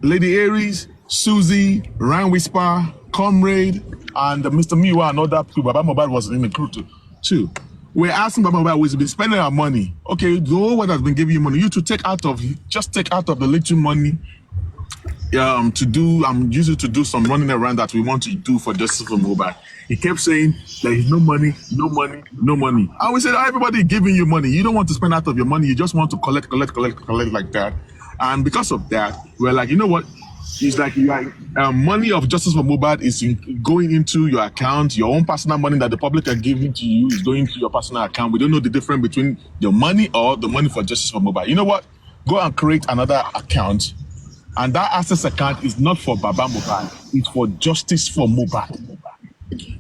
Lady Aries, Susie, Ryan Whisper, Comrade, and Mr. Miwa and other people, Baba Mohbad was in the crew too. We're asking Baba Mohbad, we've been spending our money. Okay, the whole world has been giving you money. You to take out of the little money use it to do some running around that we want to do for Justice for Mohbad. He kept saying there is no money. And we said, everybody giving you money. You don't want to spend out of your money. You just want to collect like that. And because of that, we're like, you know what? It's like money of Justice for Mohbad is going into your account. Your own personal money that the public are giving to you is going to your personal account. We don't know the difference between your money or the money for Justice for Mohbad. You know what? Go and create another account. And that access account is not for Baba Mohbad. It's for Justice for Mohbad.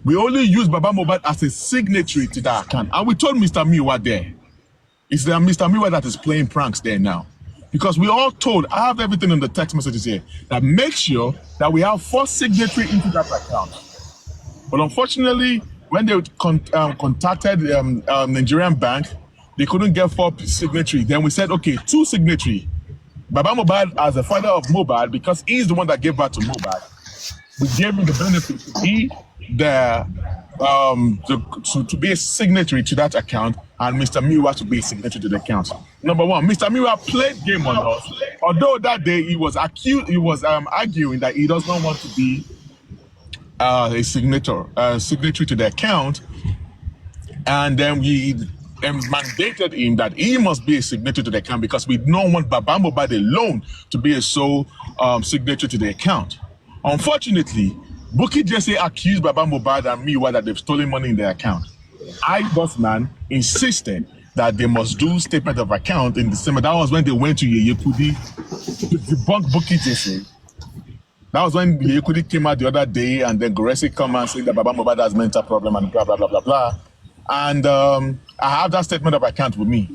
We only use Baba Mohbad as a signatory to that account. And we told Mr. Miwa there. It's Mr. Miwa that is playing pranks there now. Because we all told, I have everything in the text messages here, that make sure that we have 4 signatories into that account. But unfortunately, when they contacted Nigerian bank, they couldn't get 4 signatories. Then we said, okay, 2 signatories. Baba Mohbad, as the father of Mohbad, because he's the one that gave birth to Mohbad, we gave him the benefit to be to be a signatory to that account, and Mr. Miwa to be a signatory to the account. Number one, Mr. Miwa played game on us. Although that day he was arguing that he does not want to be a signatory to the account, and then we mandated him that he must be a signatory to the account because we don't want Baba Mohbad alone to be a sole signatory to the account. Unfortunately, Bukky Jesse accused Baba Mohbad and Miwa that they've stolen money in their account. I, Bossman, insisted that they must do statement of account in December. That was when they went to Yeyekudi to debunk Bukky Jesse. That was when Yeyekudi came out the other day, and then Goresi come and say that Baba Mohbad has mental problem and blah, blah, blah, blah, blah. And I have that statement of account with me.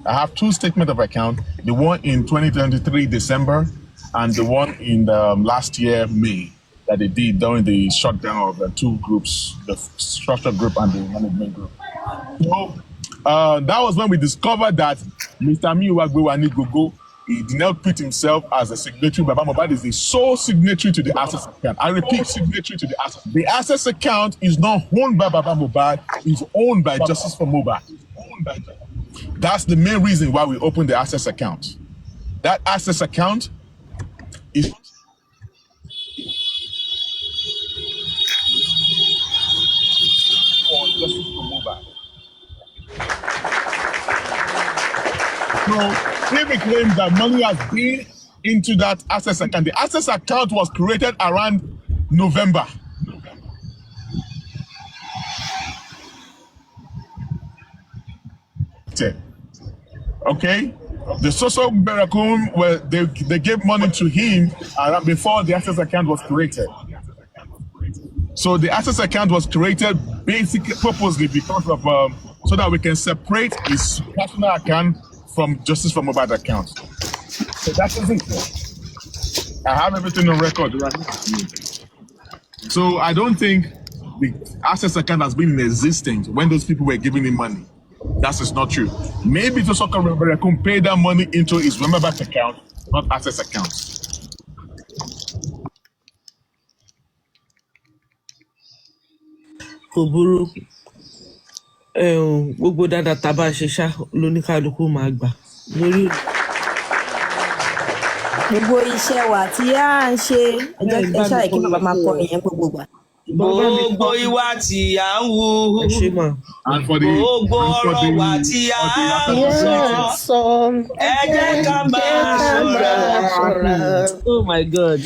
I have 2 statements of account, the one in 2023 December and the one in last year May that they did during the shutdown of the 2 groups, the structure group and the management group. So that was when we discovered that Mr. Miwa Gogo, he did not put himself as a signatory. Baba Mohbad is the sole signatory to the access account. I repeat, signatory to the access. The access account is not owned by Baba Mohbad, it's owned by Justice for Mohbad. That's the main reason why we opened the access account. That access account is So if he claims that money has been into that access account, the access account was created around November. Okay, the social Berakum, well, they gave money to him before the access account was created. So the access account was created basically purposely because of so that we can separate his personal account from Justice for Mohbad account. So that is it. I have everything on record right here. So I don't think the access account has been in existence when those people were giving him money. That is not true. Maybe to Soccer Berakun pay that money into his Mohbad account, not access account. Kò burú. Gbogbo dáadáa tá a bá ṣe ṣá lóníkálukú máa gbà lórí. Gbogbo iṣẹ́ wa tí à ń ṣe ẹ ṣáà kí bàbá máa kọ ìyẹn gbogbo gbà. Gbogbo ìwà tí à ń wù. Gbogbo ọ̀rọ̀ wa tí à ń sọ. Ẹ jẹ́ ká máa ṣọ́ra. Oh my God.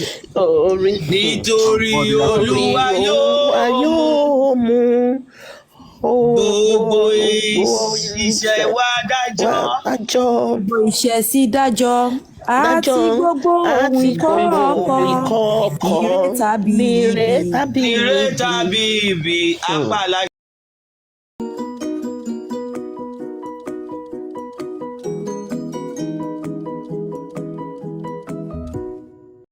Nítorí Olúwa yóò mú gbogbo iṣẹ́ wa dájọ́. Gbogbo iṣẹ́ sí dájọ́. Àti gbogbo ohun ìkọ̀ọ̀kan. Ire tàbí ibi. Ire tàbí ibi. Àpàlà.